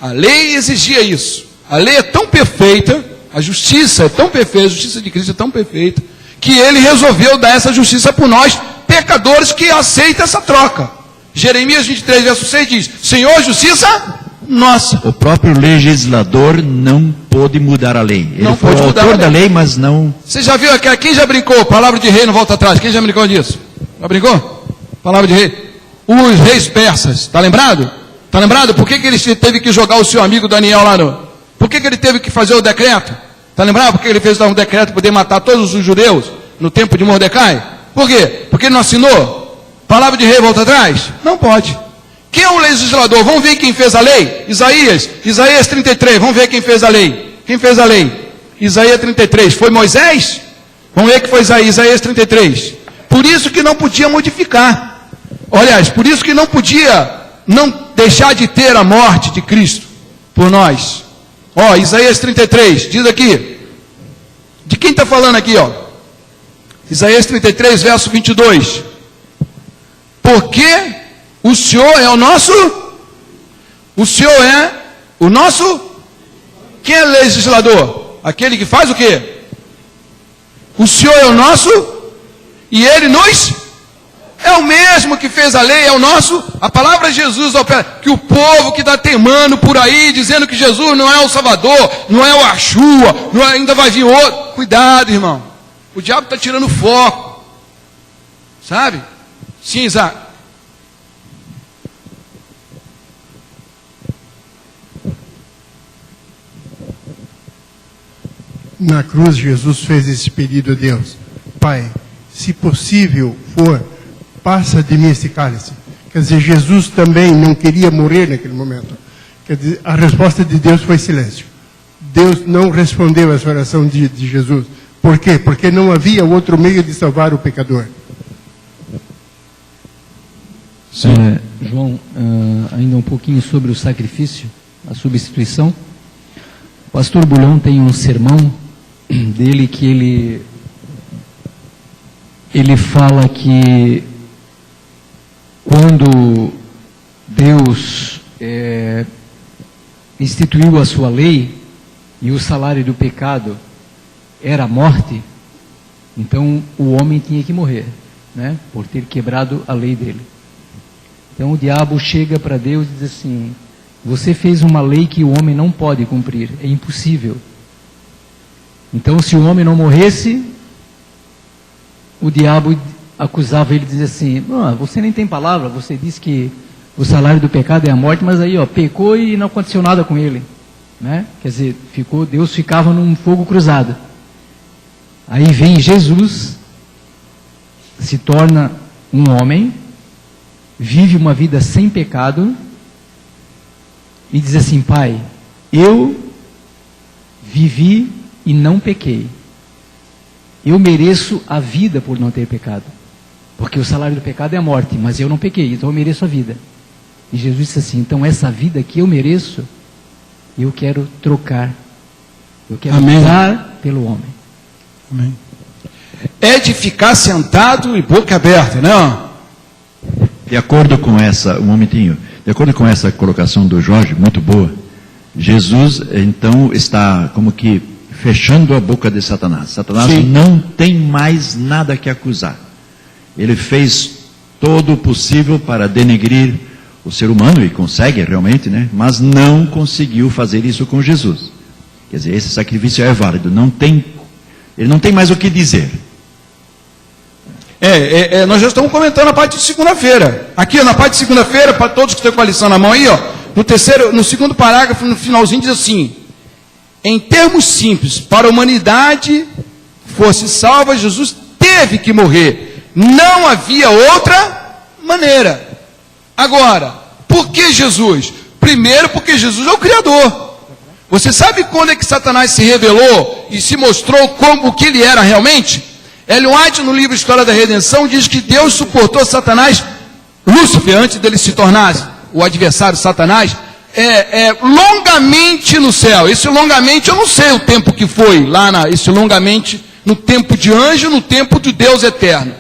A lei exigia isso. A lei é tão perfeita, a justiça é tão perfeita, a justiça de Cristo é tão perfeita, que ele resolveu dar essa justiça por nós, pecadores que aceitam essa troca. Jeremias 23, verso 6 diz, Senhor, justiça nossa. O próprio legislador não pôde mudar a lei. Ele Não foi pôde o mudar autor a da lei. lei, mas não... Você já viu aqui, quem já brincou? Palavra de rei não volta atrás. Quem já brincou disso? Já brincou? Palavra de rei. Os reis persas, está lembrado? Está lembrado? Por que ele teve que jogar o seu amigo Daniel lá no... Por que ele teve que fazer o decreto? Está lembrado? Por que ele fez um decreto para poder matar todos os judeus no tempo de Mordecai? Por quê? Porque ele não assinou? Palavra de rei volta atrás? Não pode. Quem é o legislador? Vamos ver quem fez a lei? Isaías 33, vamos ver quem fez a lei. Quem fez a lei? Isaías 33, foi Moisés? Vamos ver que foi Isaías 33. Por isso que não podia modificar. Aliás, por isso que não podia não deixar de ter a morte de Cristo por nós. Ó, Isaías 33, diz aqui. De quem está falando aqui, ó? Isaías 33, verso 22. Porque o Senhor é o nosso... O Senhor é o nosso... Quem é legislador? Aquele que faz o quê? O Senhor é o nosso... E Ele nos... É o mesmo que fez a lei, é o nosso... A palavra Jesus opera... Que o povo que está teimando por aí, dizendo que Jesus não é o Salvador, não é o Yeshua, ainda vai vir outro... Cuidado, irmão. O diabo está tirando foco. Sabe? Sim, Isaac. Na cruz, Jesus fez esse pedido a Deus. Pai, se possível for, passa de mim esse cálice. Quer dizer, Jesus também não queria morrer naquele momento. Quer dizer, a resposta de Deus foi silêncio. Deus não respondeu essa oração de Jesus. Por quê? Porque não havia outro meio de salvar o pecador. João, ainda um pouquinho sobre o sacrifício, a substituição. O pastor Bulhão tem um sermão dele que ele fala que quando Deus instituiu a sua lei e o salário do pecado era a morte, então o homem tinha que morrer, né, por ter quebrado a lei dele. Então o diabo chega para Deus e diz assim: você fez uma lei que o homem não pode cumprir, é impossível. Então, se o homem não morresse, o diabo acusava ele e dizia assim: você nem tem palavra, você disse que o salário do pecado é a morte, mas aí, pecou e não aconteceu nada com ele, né? Quer dizer, Deus ficava num fogo cruzado. Aí vem Jesus, se torna um homem, vive uma vida sem pecado e diz assim: Pai, eu vivi e não pequei. Eu mereço a vida por não ter pecado. Porque o salário do pecado é a morte, mas eu não pequei, então eu mereço a vida. E Jesus disse assim: então essa vida que eu mereço, eu quero trocar. Eu quero dar pelo homem. Amém. É de ficar sentado e boca aberta, né? De acordo com essa, um momentinho, de acordo com essa colocação do Jorge, muito boa, Jesus então está como que fechando a boca de Satanás. Satanás Sim. não tem mais nada que acusar. Ele fez todo o possível para denegrir o ser humano, e consegue realmente, né? Mas não conseguiu fazer isso com Jesus. Quer dizer, esse sacrifício é válido. Ele não tem mais o que dizer. Nós já estamos comentando a parte de segunda-feira. Aqui, na parte de segunda-feira, para todos que estão com a lição na mão aí, no segundo parágrafo, no finalzinho, diz assim: em termos simples, para a humanidade fosse salva, Jesus teve que morrer. Não havia outra maneira. Agora, por que Jesus? Primeiro, porque Jesus é o Criador. Você sabe quando é que Satanás se revelou e se mostrou como o que ele era realmente? Ellen White, no livro História da Redenção, diz que Deus suportou Satanás, Lúcifer, antes dele se tornar o adversário Satanás, longamente no céu. Esse longamente, eu não sei o tempo que foi lá, esse longamente, no tempo de anjo, no tempo de Deus eterno.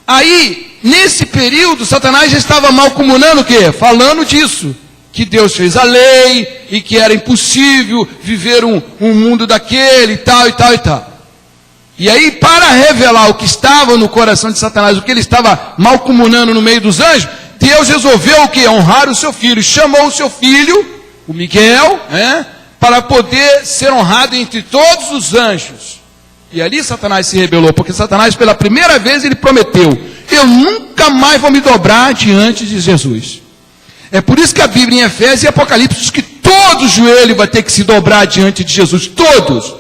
Aí, nesse período, Satanás já estava malcomunando o quê? Falando disso, que Deus fez a lei, e que era impossível viver um mundo daquele, e tal, e tal, e tal. E aí, para revelar o que estava no coração de Satanás, o que ele estava malcomunando no meio dos anjos, Deus resolveu o quê? Honrar o seu filho. Chamou o seu filho, o Miguel, para poder ser honrado entre todos os anjos. E ali Satanás se rebelou, porque Satanás, pela primeira vez, ele prometeu: eu nunca mais vou me dobrar diante de Jesus. É por isso que a Bíblia em Efésios e Apocalipse diz que todo joelho vai ter que se dobrar diante de Jesus. Todos.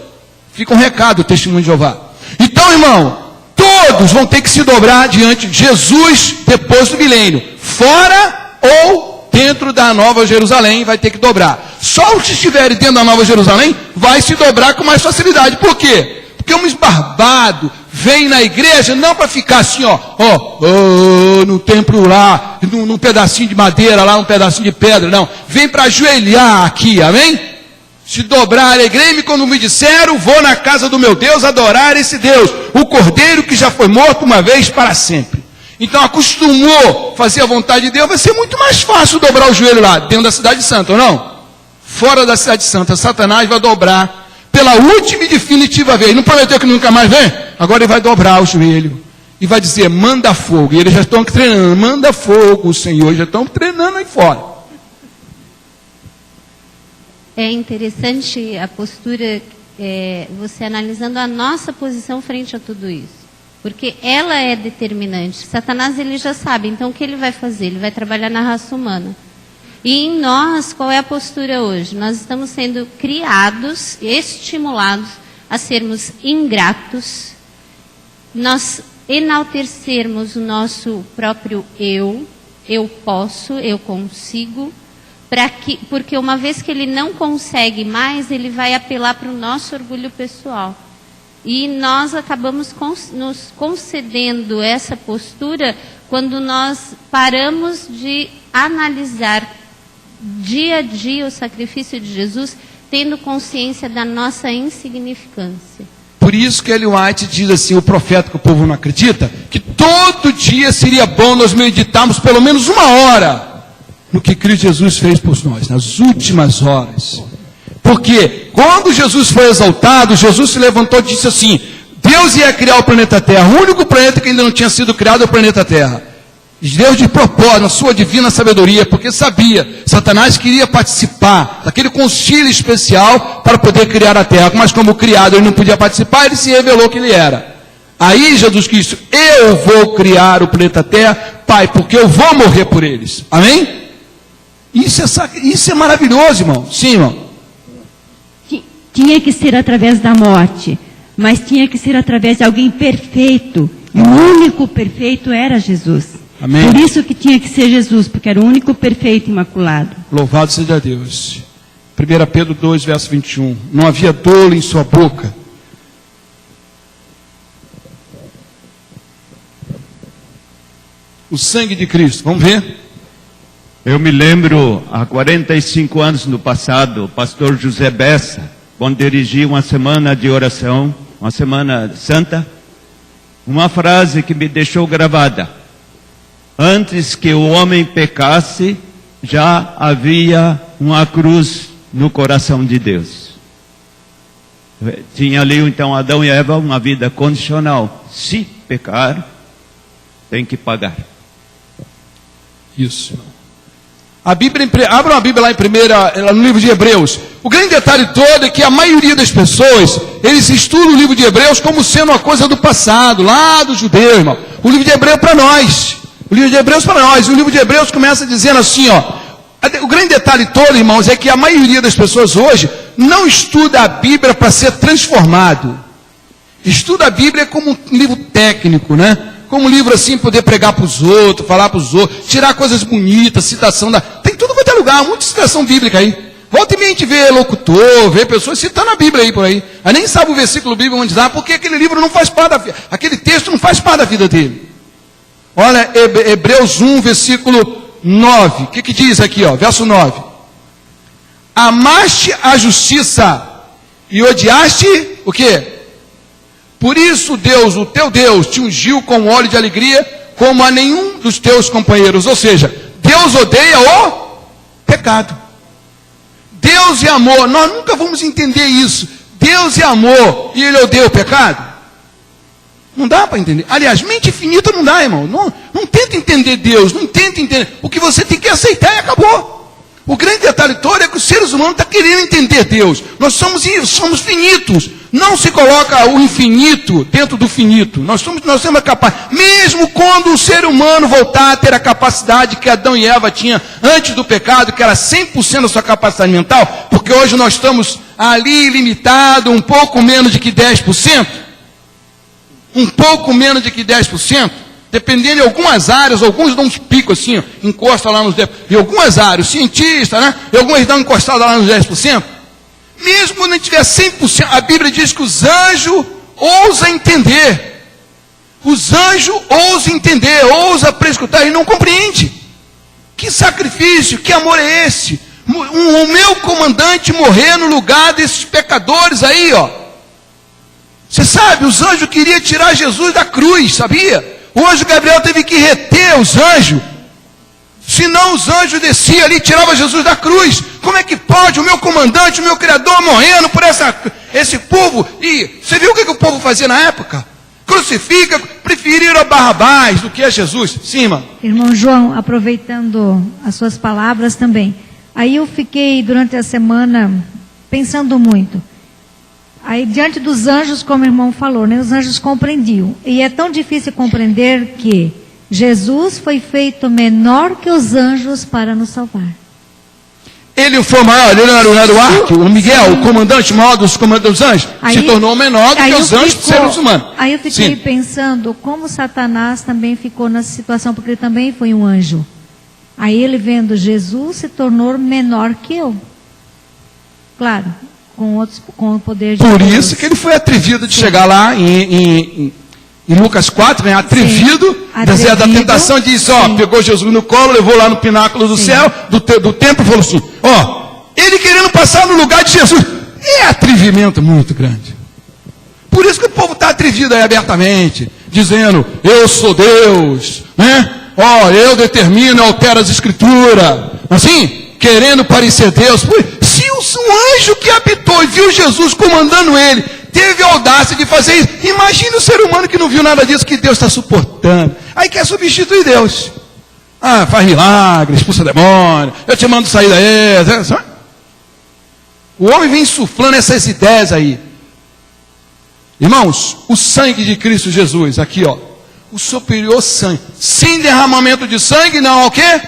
Fica um recado, o testemunho de Jeová. Então, irmão, todos vão ter que se dobrar diante de Jesus depois do milênio. Fora ou dentro da Nova Jerusalém vai ter que dobrar. Só os que estiverem dentro da Nova Jerusalém vai se dobrar com mais facilidade. Por quê? Porque um esbarbado vem na igreja não para ficar assim, no templo lá, num pedacinho de madeira lá, num pedacinho de pedra, não. Vem para ajoelhar aqui, amém? Se dobrar, alegrei-me quando me disseram, vou na casa do meu Deus adorar esse Deus, o Cordeiro que já foi morto uma vez para sempre. Então acostumou fazer a vontade de Deus, vai ser muito mais fácil dobrar o joelho lá, dentro da cidade santa, ou não? Fora da cidade santa, Satanás vai dobrar pela última e definitiva vez. Não prometeu que nunca mais vem? Agora ele vai dobrar o joelho e vai dizer, manda fogo. E eles já estão treinando, manda fogo, Senhor, já estão treinando aí fora. É interessante a postura, você analisando a nossa posição frente a tudo isso. Porque ela é determinante. Satanás, ele já sabe, então o que ele vai fazer? Ele vai trabalhar na raça humana. E em nós, qual é a postura hoje? Nós estamos sendo criados, estimulados a sermos ingratos, nós enaltecermos o nosso próprio eu posso, eu consigo, porque uma vez que ele não consegue mais, ele vai apelar para o nosso orgulho pessoal. E nós acabamos nos concedendo essa postura quando nós paramos de analisar dia a dia o sacrifício de Jesus, tendo consciência da nossa insignificância. Por isso que Ellen White diz assim, o profeta que o povo não acredita, que todo dia seria bom nós meditarmos pelo menos uma hora no que Cristo Jesus fez por nós, nas últimas horas. Porque quando Jesus foi exaltado, Jesus se levantou e disse assim, Deus ia criar o planeta Terra, o único planeta que ainda não tinha sido criado é o planeta Terra. Deus de propósito, na sua divina sabedoria, porque sabia, Satanás queria participar daquele concílio especial para poder criar a terra, mas como criado ele não podia participar, ele se revelou que ele era. Aí Jesus Cristo, eu vou criar o planeta Terra, Pai, porque eu vou morrer por eles. Amém? Isso é maravilhoso, irmão. Sim, irmão. Tinha que ser através da morte, mas tinha que ser através de alguém perfeito. E o único perfeito era Jesus. Amém. Por isso que tinha que ser Jesus, porque era o único perfeito imaculado. Louvado seja Deus. 1 Pedro 2, verso 21. Não havia dolo em sua boca. O sangue de Cristo. Vamos ver? Eu me lembro, há 45 anos no passado, o pastor José Bessa, quando dirigia uma semana de oração, uma semana santa, uma frase que me deixou gravada. Antes que o homem pecasse, já havia uma cruz no coração de Deus. Tinha ali então Adão e Eva uma vida condicional. Se pecar, tem que pagar. Isso. A Bíblia, abra uma Bíblia lá no livro de Hebreus. O grande detalhe todo é que a maioria das pessoas, eles estudam o livro de Hebreus como sendo uma coisa do passado, lá do judeu, irmão. O livro de Hebreus é para nós. O livro de Hebreus para nós. O livro de Hebreus começa dizendo assim, o grande detalhe todo, irmãos, é que a maioria das pessoas hoje não estuda a Bíblia para ser transformado. Estuda a Bíblia como um livro técnico, né? Como um livro assim, poder pregar para os outros, falar para os outros, tirar coisas bonitas, citação da... Tem Tem tudo quanto é lugar, muita citação bíblica aí. Volta e meia a gente vê locutor, vê pessoas citando a Bíblia aí por aí. Aí nem sabe o versículo bíblico onde dá, porque aquele livro não faz parte da vida, aquele texto não faz parte da vida dele. Olha, Hebreus 1, versículo 9. O que diz aqui, ó? Verso 9. Amaste a justiça e odiaste o quê? Por isso Deus, o teu Deus, te ungiu com óleo de alegria, como a nenhum dos teus companheiros. Ou seja, Deus odeia o pecado. Deus é amor. Nós nunca vamos entender isso. Deus é amor e Ele odeia o pecado? Não dá para entender. Aliás, mente infinita não dá, irmão. Não tenta entender Deus, não tenta entender. O que você tem que aceitar e acabou. O grande detalhe todo é que os seres humanos estão querendo entender Deus. Nós somos finitos. Não se coloca o infinito dentro do finito. Nós somos capazes. Mesmo quando o ser humano voltar a ter a capacidade que Adão e Eva tinham antes do pecado, que era 100% da sua capacidade mental, porque hoje nós estamos ali limitado um pouco menos de que 10%. Um pouco menos de que 10%. Dependendo de algumas áreas, alguns dão uns picos assim, ó, encosta lá nos 10%. E algumas áreas, cientistas, né? E alguns dão encostada lá nos 10%. Mesmo quando a gente tiver 100%, a Bíblia diz que os anjos ousam entender. Os anjos ousam entender, ousam prescrutar e não compreende. Que sacrifício, que amor é esse? O meu comandante morrer no lugar desses pecadores aí, ó. Você sabe, os anjos queriam tirar Jesus da cruz, sabia? O anjo Gabriel teve que reter os anjos. Senão os anjos desciam ali e tiravam Jesus da cruz. Como é que pode o meu comandante, o meu criador morrendo por esse povo? E você viu o que o povo fazia na época? Crucifica, preferiram a Barrabás do que a Jesus. Sim, irmão. Irmão João, aproveitando as suas palavras também. Aí eu fiquei durante a semana pensando muito. Aí, diante dos anjos, como o irmão falou, né, os anjos compreendiam. E é tão difícil compreender que Jesus foi feito menor que os anjos para nos salvar. Ele foi maior, ele não era o arco, o Miguel, o comandante maior dos comandantes dos anjos, se tornou menor do que os anjos seres humanos. Aí eu fiquei pensando como Satanás também ficou nessa situação, porque ele também foi um anjo. Aí ele, vendo Jesus, se tornou menor que eu. Claro. Com o poder de Deus. Por isso que ele foi atrevido de chegar lá em Lucas 4, né? Atrevido. Da tentação, disse, ó, pegou Jesus no colo, levou lá no pináculo do céu, do templo, e falou assim, ó, ele querendo passar no lugar de Jesus. É atrevimento muito grande. Por isso que o povo está atrevido aí abertamente, dizendo, eu sou Deus, né? Ó, eu determino, altero as escrituras, assim, querendo parecer Deus. Se um anjo que habitou e viu Jesus comandando ele, teve a audácia de fazer isso, imagine o ser humano que não viu nada disso, que Deus está suportando. Aí quer substituir Deus. Ah, faz milagre, expulsa demônio, eu te mando sair daí. O homem vem insuflando essas ideias aí. Irmãos, o sangue de Cristo Jesus, aqui ó, o superior sangue, sem derramamento de sangue, não há o quê?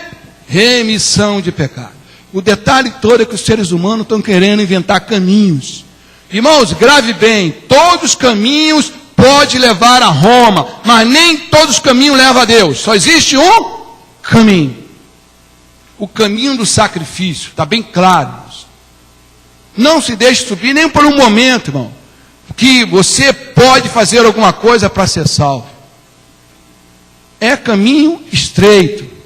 Remissão de pecado. O detalhe todo é que os seres humanos estão querendo inventar caminhos. Irmãos, grave bem, todos os caminhos podem levar a Roma, mas nem todos os caminhos levam a Deus. Só existe um caminho. O caminho do sacrifício, está bem claro. Não se deixe subir nem por um momento, irmão, que você pode fazer alguma coisa para ser salvo. É caminho estreito.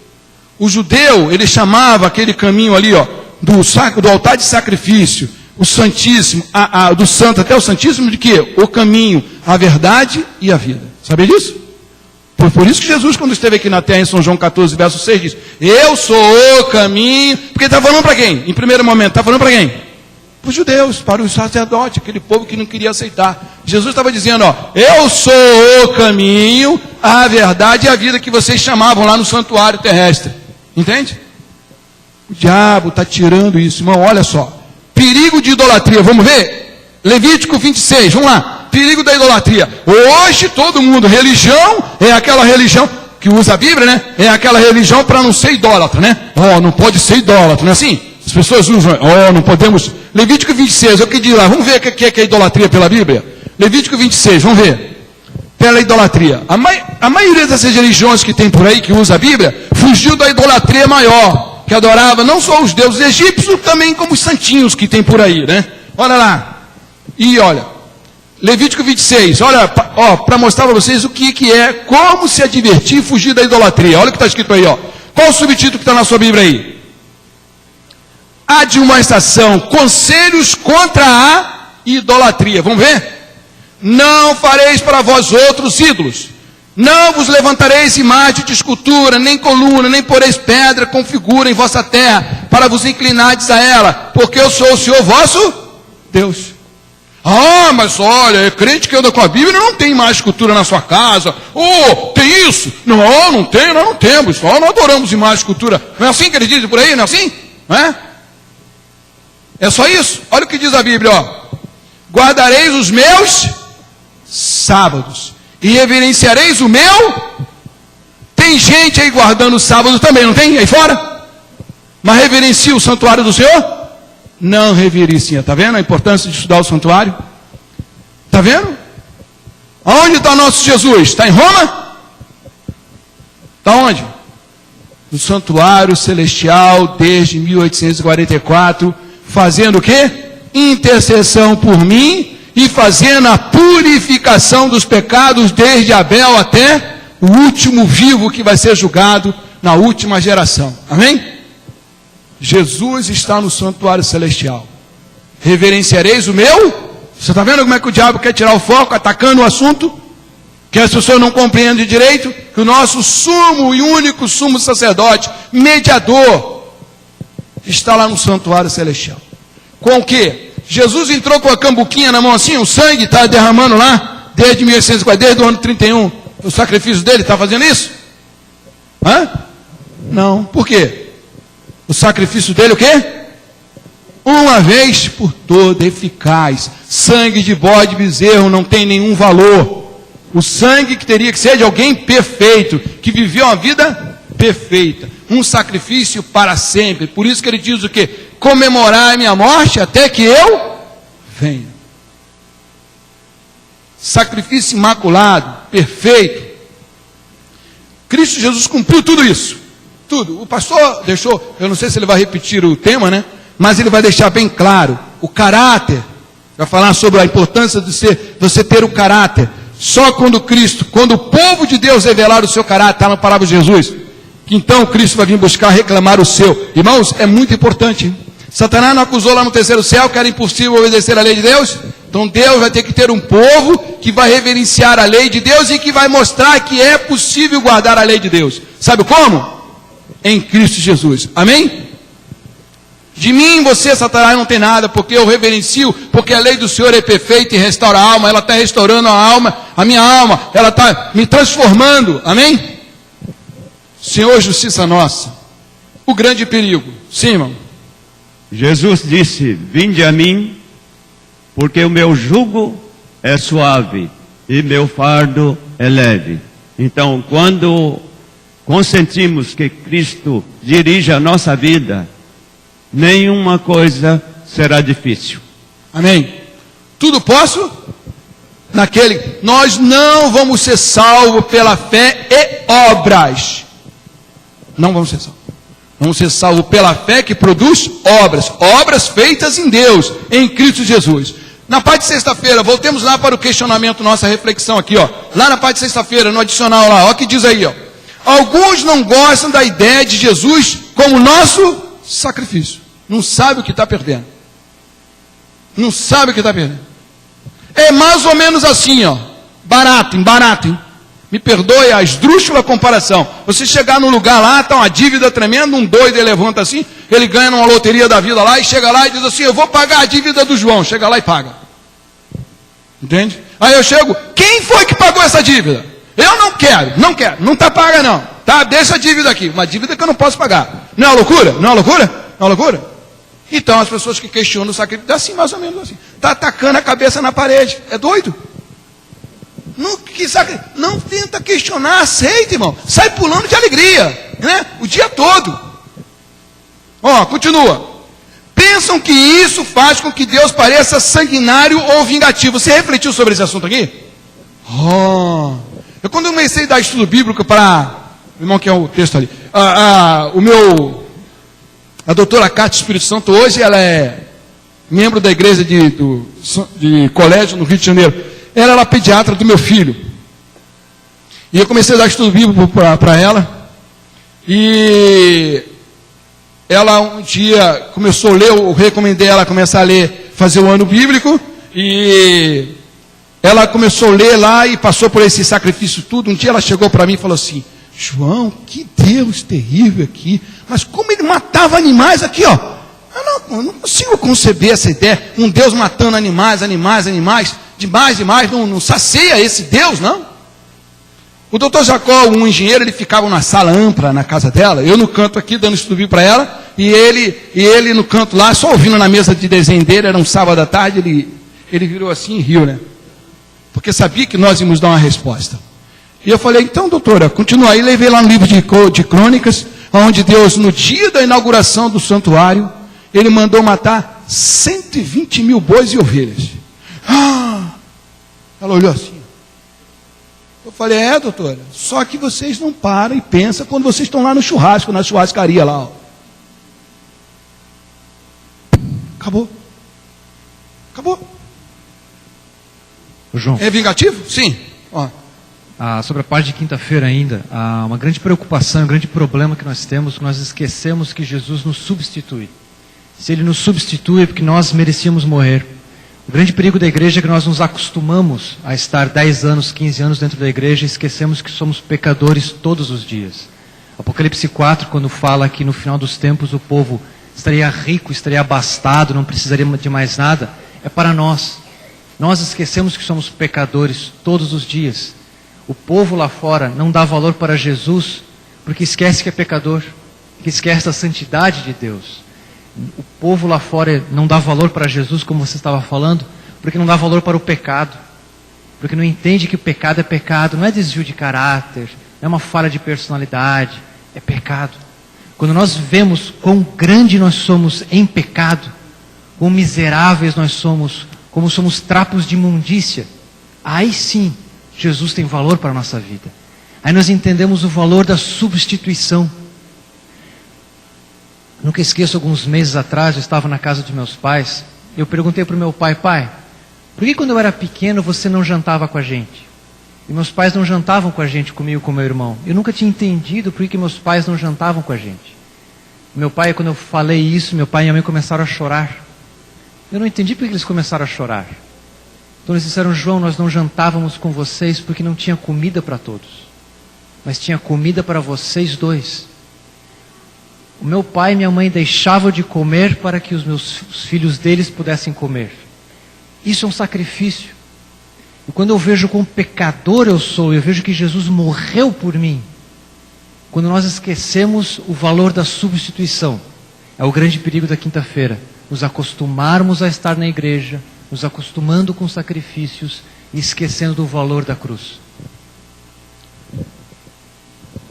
O judeu, ele chamava aquele caminho ali, ó, do altar de sacrifício, o Santíssimo, do Santo até o Santíssimo, de quê? O caminho, a verdade e a vida. Sabia disso? Por isso que Jesus, quando esteve aqui na terra, em São João 14, verso 6, diz, eu sou o caminho, porque está falando para quem? Em primeiro momento, está falando para quem? Para os judeus, para os sacerdotes, aquele povo que não queria aceitar. Jesus estava dizendo, ó, eu sou o caminho, a verdade e a vida que vocês chamavam lá no santuário terrestre. Entende? O diabo está tirando isso, irmão, olha só. Perigo de idolatria, vamos ver? Levítico 26, vamos lá. Perigo da idolatria. Hoje todo mundo, religião é aquela religião que usa a Bíblia, né? É aquela religião para não ser idólatra, né? Ó, não pode ser idólatra, não é assim? As pessoas usam, ó, não podemos. Levítico 26, é o que diz lá, vamos ver o que é idolatria pela Bíblia? Levítico 26, vamos ver. Pela idolatria. A maioria dessas religiões que tem por aí, que usa a Bíblia, fugiu da idolatria maior, que adorava não só os deuses egípcios, também como os santinhos que tem por aí, né? Olha lá. E olha, Levítico 26, olha, para mostrar para vocês o que é, como se advertir e fugir da idolatria. Olha o que está escrito aí, ó. Qual o subtítulo que está na sua Bíblia aí? Admoestação, conselhos contra a idolatria. Vamos ver? Não fareis para vós outros ídolos. Não vos levantareis imagem de escultura, nem coluna, nem poreis pedra com figura em vossa terra, para vos inclinardes a ela, porque eu sou o Senhor vosso Deus. Ah, mas olha, é crente que anda com a Bíblia não tem mais escultura na sua casa. Oh, tem isso? Não, não tem, nós não temos. Só não adoramos imagem de escultura. Não é assim que eles dizem por aí, não é assim? Não é? É só isso? Olha o que diz a Bíblia, ó. Guardareis os meus sábados e reverenciareis o meu. Tem gente aí guardando o sábado também, não tem? Aí fora? Mas reverencia o santuário do Senhor? Não reverencia. Está vendo a importância de estudar o santuário? Está vendo? Aonde está nosso Jesus? Está em Roma? Está onde? No santuário celestial desde 1844, fazendo o quê? Intercessão por mim e fazendo a purificação dos pecados desde Abel até o último vivo que vai ser julgado na última geração. Amém? Jesus está no santuário celestial. Reverenciareis o meu? Você está vendo como é que o diabo quer tirar o foco, atacando o assunto? Que as pessoas não compreendem direito? Que o nosso sumo e único sumo sacerdote, mediador, está lá no santuário celestial. Com o quê? Jesus entrou com a cambuquinha na mão assim, o sangue está derramando lá, desde 1840, desde o ano 31. O sacrifício dele está fazendo isso? Hã? Não. Por quê? O sacrifício dele o quê? Uma vez por toda, eficaz. Sangue de bode e bezerro não tem nenhum valor. O sangue que teria que ser de alguém perfeito, que viveu uma vida perfeita. Um sacrifício para sempre. Por isso que ele diz o quê? Comemorar a minha morte até que eu venha. Sacrifício imaculado, perfeito. Cristo Jesus cumpriu tudo isso. Tudo. O pastor deixou, eu não sei se ele vai repetir o tema, né? Mas ele vai deixar bem claro o caráter. Vai falar sobre a importância de você ter o caráter. Só quando Cristo, quando o povo de Deus revelar o seu caráter, está na palavra de Jesus, que então Cristo vai vir buscar reclamar o seu. Irmãos, é muito importante. Hein? Satanás não acusou lá no terceiro céu que era impossível obedecer a lei de Deus? Então Deus vai ter que ter um povo que vai reverenciar a lei de Deus e que vai mostrar que é possível guardar a lei de Deus. Sabe como? Em Cristo Jesus. Amém? De mim, você, Satanás, não tem nada, porque eu reverencio, porque a lei do Senhor é perfeita e restaura a alma, ela está restaurando a alma, a minha alma, ela está me transformando. Amém? Senhor, justiça nossa. O grande perigo. Sim, irmão. Jesus disse: vinde a mim, porque o meu jugo é suave e meu fardo é leve. Então, quando consentimos que Cristo dirija a nossa vida, nenhuma coisa será difícil. Amém. Tudo posso naquele. Nós não vamos ser salvos pela fé e obras. Não vamos ser salvos. Vamos ser salvos pela fé que produz obras. Obras feitas em Deus, em Cristo Jesus. Na parte de sexta-feira, voltemos lá para o questionamento, nossa reflexão aqui, ó. Lá na parte de sexta-feira, no adicional lá, ó, que diz aí, ó. Alguns não gostam da ideia de Jesus como nosso sacrifício. Não sabe o que está perdendo. Não sabe o que está perdendo. É mais ou menos assim, ó. Barato, hein? Me perdoe a esdrúxula comparação. Você chegar num lugar lá, está uma dívida tremenda, um doido ele levanta assim, ele ganha numa loteria da vida lá, e chega lá e diz assim, eu vou pagar a dívida do João. Chega lá e paga. Entende? Aí eu chego, quem foi que pagou essa dívida? Eu não quero, não está paga não. Tá, deixa a dívida aqui, uma dívida que eu não posso pagar. Não é loucura? Não é loucura? Não é loucura? Então as pessoas que questionam o sacrifício, assim, mais ou menos assim. Está atacando a cabeça na parede. É doido? Não tenta questionar, aceita, irmão. Sai pulando de alegria, né? O dia todo. Ó, continua. Pensam que isso faz com que Deus pareça sanguinário ou vingativo. Você refletiu sobre esse assunto aqui? Eu quando comecei a dar estudo bíblico para o irmão que é o texto ali, A doutora Cátia Espírito Santo, hoje ela é membro da igreja de colégio no Rio de Janeiro. Ela era a pediatra do meu filho. E eu comecei a dar estudo bíblico para ela. E ela um dia começou a ler, eu recomendei ela começar a ler, fazer o ano bíblico. E ela começou a ler lá e passou por esse sacrifício tudo. Um dia ela chegou para mim e falou assim: João, que Deus terrível aqui. Mas como ele matava animais aqui, ó. Eu não consigo conceber essa ideia. Um Deus matando animais. Demais. Não sacia esse Deus, não. O doutor Jacó, um engenheiro, ele ficava numa sala ampla na casa dela. Eu no canto aqui, dando estudo bíblico para ela. E ele no canto lá, só ouvindo na mesa de desenho dele. Era um sábado à tarde, ele virou assim e riu, né? Porque sabia que nós íamos dar uma resposta. E eu falei, então, doutora, continua aí. Levei lá no livro de Crônicas, onde Deus, no dia da inauguração do santuário, ele mandou matar 120 mil bois e ovelhas. Ela olhou assim. Eu falei, doutora, só que vocês não param e pensam quando vocês estão lá no churrasco, na churrascaria lá. Ó. Acabou. Ô, João. É vingativo? Sim. Ó. Sobre a parte de quinta-feira ainda, uma grande preocupação, um grande problema que nós temos, nós esquecemos que Jesus nos substitui. Se Ele nos substitui é porque nós merecíamos morrer. O grande perigo da igreja é que nós nos acostumamos a estar 10 anos, 15 anos dentro da igreja e esquecemos que somos pecadores todos os dias. Apocalipse 4, quando fala que no final dos tempos o povo estaria rico, estaria abastado, não precisaria de mais nada, é para nós. Nós esquecemos que somos pecadores todos os dias. O povo lá fora não dá valor para Jesus porque esquece que é pecador, que esquece a santidade de Deus. O povo lá fora não dá valor para Jesus, como você estava falando, porque não dá valor para o pecado, porque não entende que o pecado é pecado, não é desvio de caráter, não é uma falha de personalidade, é pecado. Quando nós vemos quão grande nós somos em pecado, quão miseráveis nós somos, como somos trapos de imundícia, aí sim Jesus tem valor para a nossa vida. Aí nós entendemos o valor da substituição. Nunca esqueço, alguns meses atrás, eu estava na casa de meus pais, eu perguntei para o meu pai, por que quando eu era pequeno você não jantava com a gente? E meus pais não jantavam com a gente, comigo e com meu irmão. Eu nunca tinha entendido por que meus pais não jantavam com a gente. Meu pai, quando eu falei isso, meu pai e minha mãe começaram a chorar. Eu não entendi por que eles começaram a chorar. Então eles disseram, João, nós não jantávamos com vocês porque não tinha comida para todos. Mas tinha comida para vocês dois. O meu pai e minha mãe deixavam de comer para que os filhos deles pudessem comer. Isso é um sacrifício. E quando eu vejo quão pecador eu sou, eu vejo que Jesus morreu por mim. Quando nós esquecemos o valor da substituição, é o grande perigo da quinta-feira. Nos acostumarmos a estar na igreja, nos acostumando com sacrifícios e esquecendo do valor da cruz.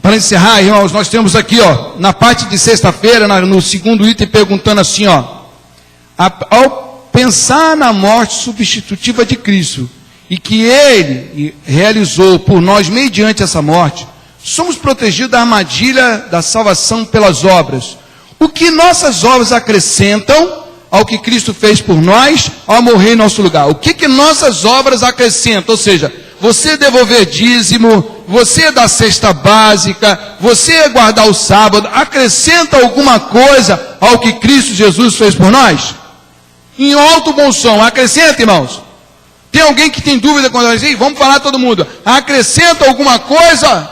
Para encerrar, irmãos, nós temos aqui, na parte de sexta-feira, no segundo item, perguntando assim, ao pensar na morte substitutiva de Cristo, e que Ele realizou por nós mediante essa morte, somos protegidos da armadilha da salvação pelas obras. O que nossas obras acrescentam ao que Cristo fez por nós, ao morrer em nosso lugar? O que nossas obras acrescentam? Ou seja, você devolver dízimo, você dar cesta básica, você guardar o sábado, acrescenta alguma coisa ao que Cristo Jesus fez por nós? Em alto bom som, acrescenta, irmãos? Tem alguém que tem dúvida quando eu digo, vamos falar todo mundo, acrescenta alguma coisa?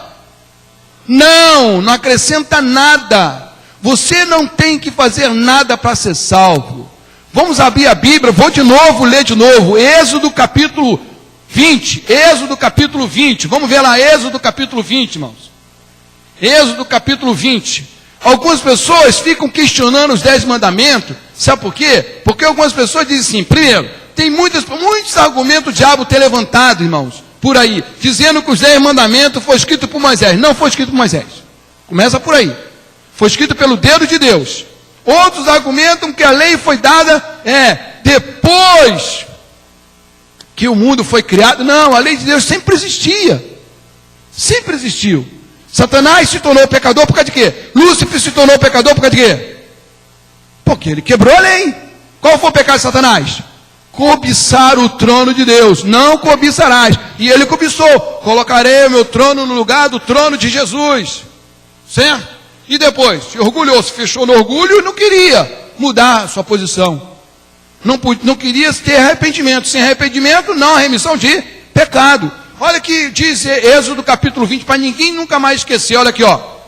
Não acrescenta nada. Você não tem que fazer nada para ser salvo. Vamos abrir a Bíblia, vou de novo, ler de novo, Êxodo capítulo 20, vamos ver lá, Êxodo capítulo 20, irmãos. Êxodo capítulo 20. Algumas pessoas ficam questionando os 10 mandamentos, sabe por quê? Porque algumas pessoas dizem assim, primeiro, tem muitos argumentos o diabo ter levantado, irmãos, por aí, dizendo que os 10 mandamentos foram escritos por Moisés. Não foi escrito por Moisés. Começa por aí. Foi escrito pelo dedo de Deus. Outros argumentam que a lei foi dada depois que o mundo foi criado. Não, a lei de Deus sempre existia. Sempre existiu. Satanás se tornou pecador por causa de quê? Lúcifer se tornou pecador por causa de quê? Porque ele quebrou a lei. Qual foi o pecado de Satanás? Cobiçar o trono de Deus. Não cobiçarás. E ele cobiçou. Colocarei o meu trono no lugar do trono de Jesus. Certo? E depois, se orgulhou, se fechou no orgulho e não queria mudar a sua posição. Não queria ter arrependimento. Sem arrependimento, não há remissão de pecado. Olha que diz Êxodo capítulo 20, para ninguém nunca mais esquecer. Olha aqui, ó.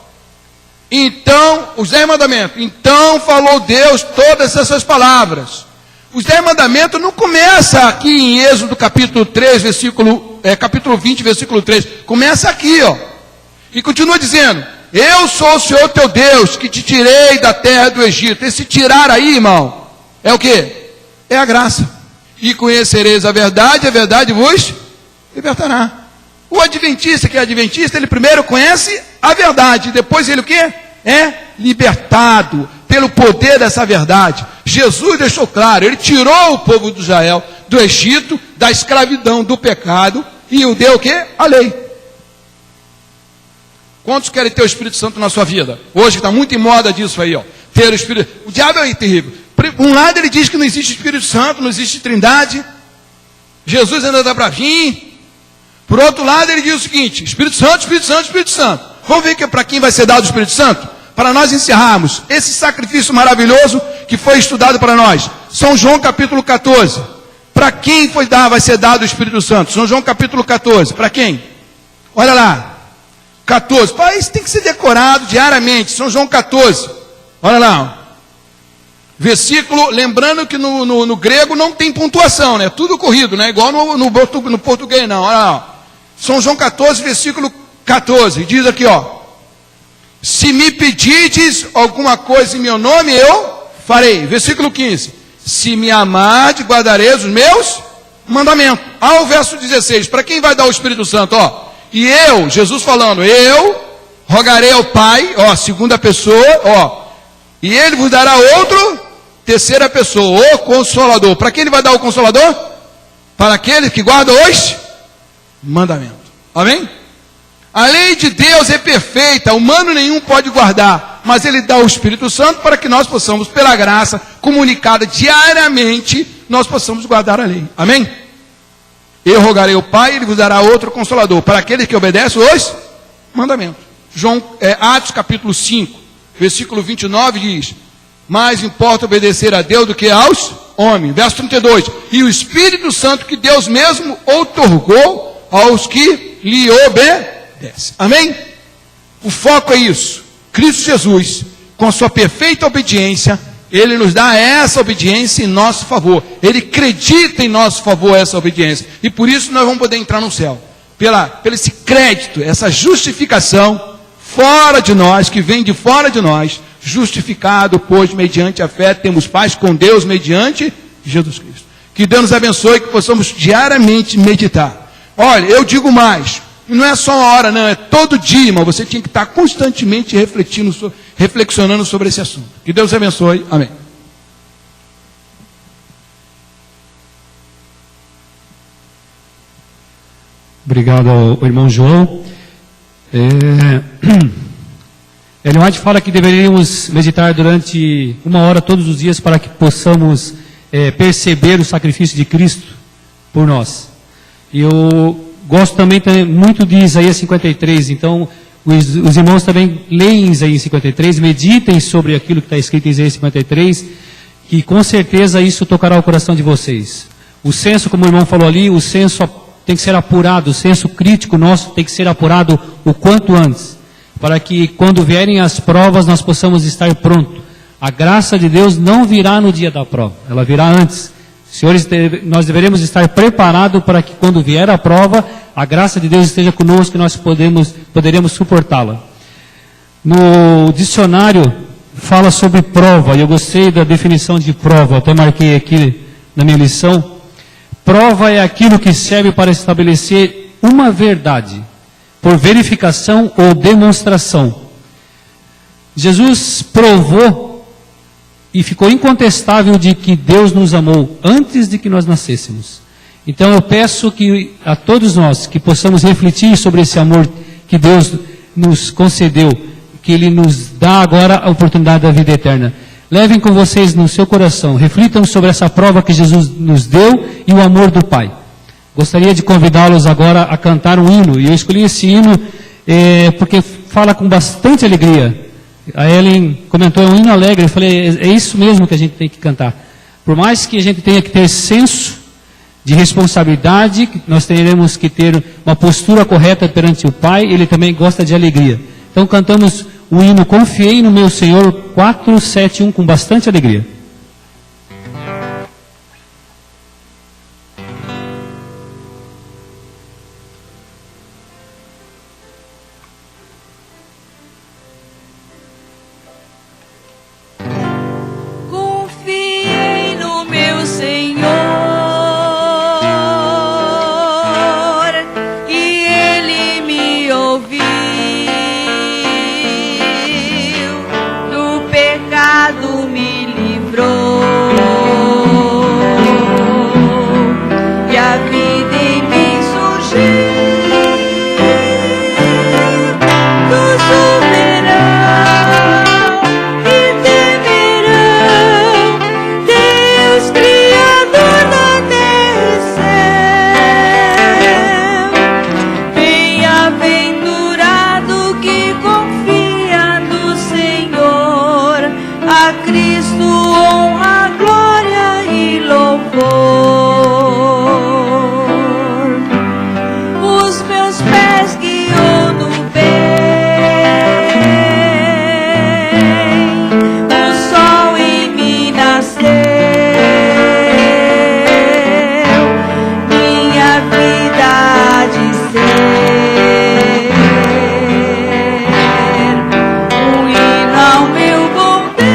Então, os 10 mandamentos. Então falou Deus todas essas palavras. Os 10 mandamentos não começa aqui em Êxodo capítulo 3, capítulo 20, versículo 3. Começa aqui, ó. E continua dizendo: eu sou o Senhor teu Deus, que te tirei da terra do Egito. Esse tirar aí, irmão, é o quê? É a graça. E conhecereis a verdade vos libertará. O adventista, que é adventista, ele primeiro conhece a verdade, depois ele o quê? É libertado pelo poder dessa verdade. Jesus deixou claro, ele tirou o povo de Israel do Egito, da escravidão, do pecado, e o deu o quê? A lei. Quantos querem ter o Espírito Santo na sua vida? Hoje está muito em moda disso aí, ó. Ter o Espírito. O diabo é terrível. Por um lado ele diz que não existe Espírito Santo, não existe Trindade. Jesus ainda dá para vir. Por outro lado ele diz o seguinte: Espírito Santo, Espírito Santo, Espírito Santo. Vamos ver para quem vai ser dado o Espírito Santo? Para nós encerrarmos esse sacrifício maravilhoso que foi estudado para nós. São João capítulo 14. Para quem vai ser dado o Espírito Santo? São João capítulo 14. Para quem? Olha lá. 14. Pai, isso tem que ser decorado diariamente. São João 14. Olha lá. Versículo, lembrando que no grego não tem pontuação, né? Tudo corrido, não é igual no português, não. Olha lá. São João 14, versículo 14. Diz aqui, ó: se me pedides alguma coisa em meu nome, eu farei. Versículo 15. Se me amardes, guardareis os meus mandamentos. Ao verso 16. Para quem vai dar o Espírito Santo, ó? E eu, Jesus falando, eu rogarei ao Pai, ó, segunda pessoa, ó, e ele vos dará outro, terceira pessoa, o Consolador. Para quem ele vai dar o Consolador? Para aqueles que guardam os mandamentos. Amém? A lei de Deus é perfeita, humano nenhum pode guardar, mas ele dá o Espírito Santo para que nós possamos, pela graça comunicada diariamente, nós possamos guardar a lei. Amém? Eu rogarei ao Pai, ele vos dará outro Consolador, para aqueles que obedecem os mandamentos. Atos capítulo 5, versículo 29 diz: mais importa obedecer a Deus do que aos homens. Verso 32, e o Espírito Santo que Deus mesmo outorgou aos que lhe obedecem. Amém? O foco é isso. Cristo Jesus, com a sua perfeita obediência, ele nos dá essa obediência em nosso favor. Ele acredita em nosso favor essa obediência. E por isso nós vamos poder entrar no céu. Pelo esse crédito, essa justificação fora de nós, que vem de fora de nós, justificado, pois mediante a fé temos paz com Deus mediante Jesus Cristo. Que Deus nos abençoe e que possamos diariamente meditar. Olha, eu digo mais, não é só uma hora, não, é todo dia, mas você tinha que estar constantemente reflexionando sobre esse assunto. Que Deus abençoe. Amém. Obrigado ao irmão João. Ellen White fala que deveríamos meditar durante 1 hora todos os dias para que possamos perceber o sacrifício de Cristo por nós. E eu gosto também muito de Isaías 53, então os irmãos também leem Isaías 53, meditem sobre aquilo que está escrito em Isaías 53, que com certeza isso tocará o coração de vocês. O senso, como o irmão falou ali, o senso tem que ser apurado, o senso crítico nosso tem que ser apurado o quanto antes, para que quando vierem as provas nós possamos estar prontos. A graça de Deus não virá no dia da prova, ela virá antes. Senhores, nós deveremos estar preparados para que quando vier a prova, a graça de Deus esteja conosco e nós poderemos suportá-la. No dicionário fala sobre prova, e eu gostei da definição de prova, até marquei aqui na minha lição. Prova é aquilo que serve para estabelecer uma verdade, por verificação ou demonstração. Jesus provou e ficou incontestável de que Deus nos amou antes de que nós nascêssemos. Então eu peço que a todos nós que possamos refletir sobre esse amor que Deus nos concedeu, que Ele nos dá agora a oportunidade da vida eterna. Levem com vocês no seu coração, reflitam sobre essa prova que Jesus nos deu e o amor do Pai. Gostaria de convidá-los agora a cantar um hino, e eu escolhi esse hino porque fala com bastante alegria. A Ellen comentou, é um hino alegre, eu falei, é isso mesmo que a gente tem que cantar. Por mais que a gente tenha que ter senso de responsabilidade, nós teremos que ter uma postura correta perante o Pai, Ele também gosta de alegria. Então cantamos o hino Confiei no Meu Senhor 471 com bastante alegria. Confiei no meu Senhor e Ele me ouviu. Do pecado me livrou e a vida em mim surgiu. Do soberano e temerão Deus Criador da terra e céu. Bem-aventurado que confia no Senhor, a Cristo honra, glória e louvor. Os meus pés guiou no bem, o sol em mim nasceu, minha vida há de ser um hino ao meu bom Deus.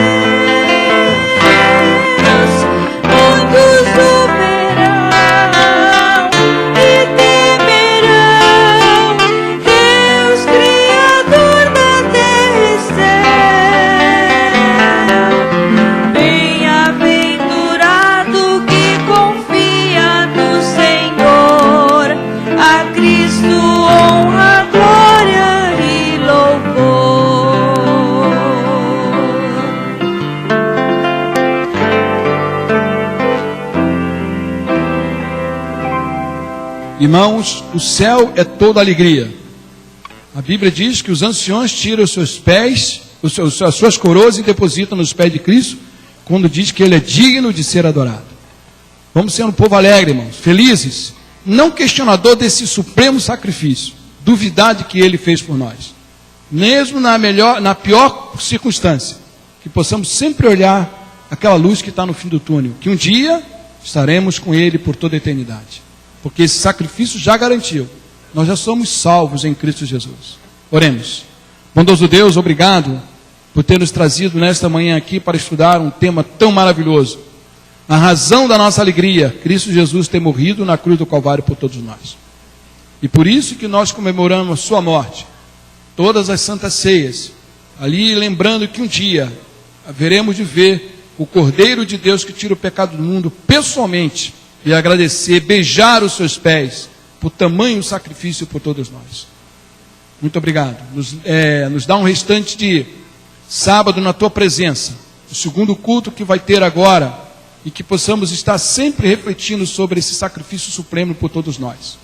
Muitos o verão e temerão Deus Criador da terra e céu. Bem-aventurado que confia no Senhor, a Cristo honra, glória e louvor. Irmãos, o céu é toda alegria. A Bíblia diz que os anciões tiram os seus pés, as suas coroas e depositam nos pés de Cristo, quando diz que Ele é digno de ser adorado. Vamos ser um povo alegre, irmãos, felizes, não questionador desse supremo sacrifício, duvidar de que Ele fez por nós. Mesmo na pior circunstância, que possamos sempre olhar aquela luz que está no fim do túnel, que um dia estaremos com Ele por toda a eternidade. Porque esse sacrifício já garantiu. Nós já somos salvos em Cristo Jesus. Oremos. Bondoso Deus, obrigado por ter nos trazido nesta manhã aqui para estudar um tema tão maravilhoso. A razão da nossa alegria, Cristo Jesus ter morrido na cruz do Calvário por todos nós. E por isso que nós comemoramos sua morte. Todas as santas ceias. Ali lembrando que um dia haveremos de ver o Cordeiro de Deus que tira o pecado do mundo pessoalmente. E agradecer, beijar os seus pés, por tamanho sacrifício por todos nós. Muito obrigado. Nos dá um restante de sábado na tua presença, o segundo culto que vai ter agora, e que possamos estar sempre refletindo sobre esse sacrifício supremo por todos nós.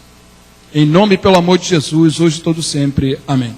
Em nome e pelo amor de Jesus, hoje e todo sempre. Amém.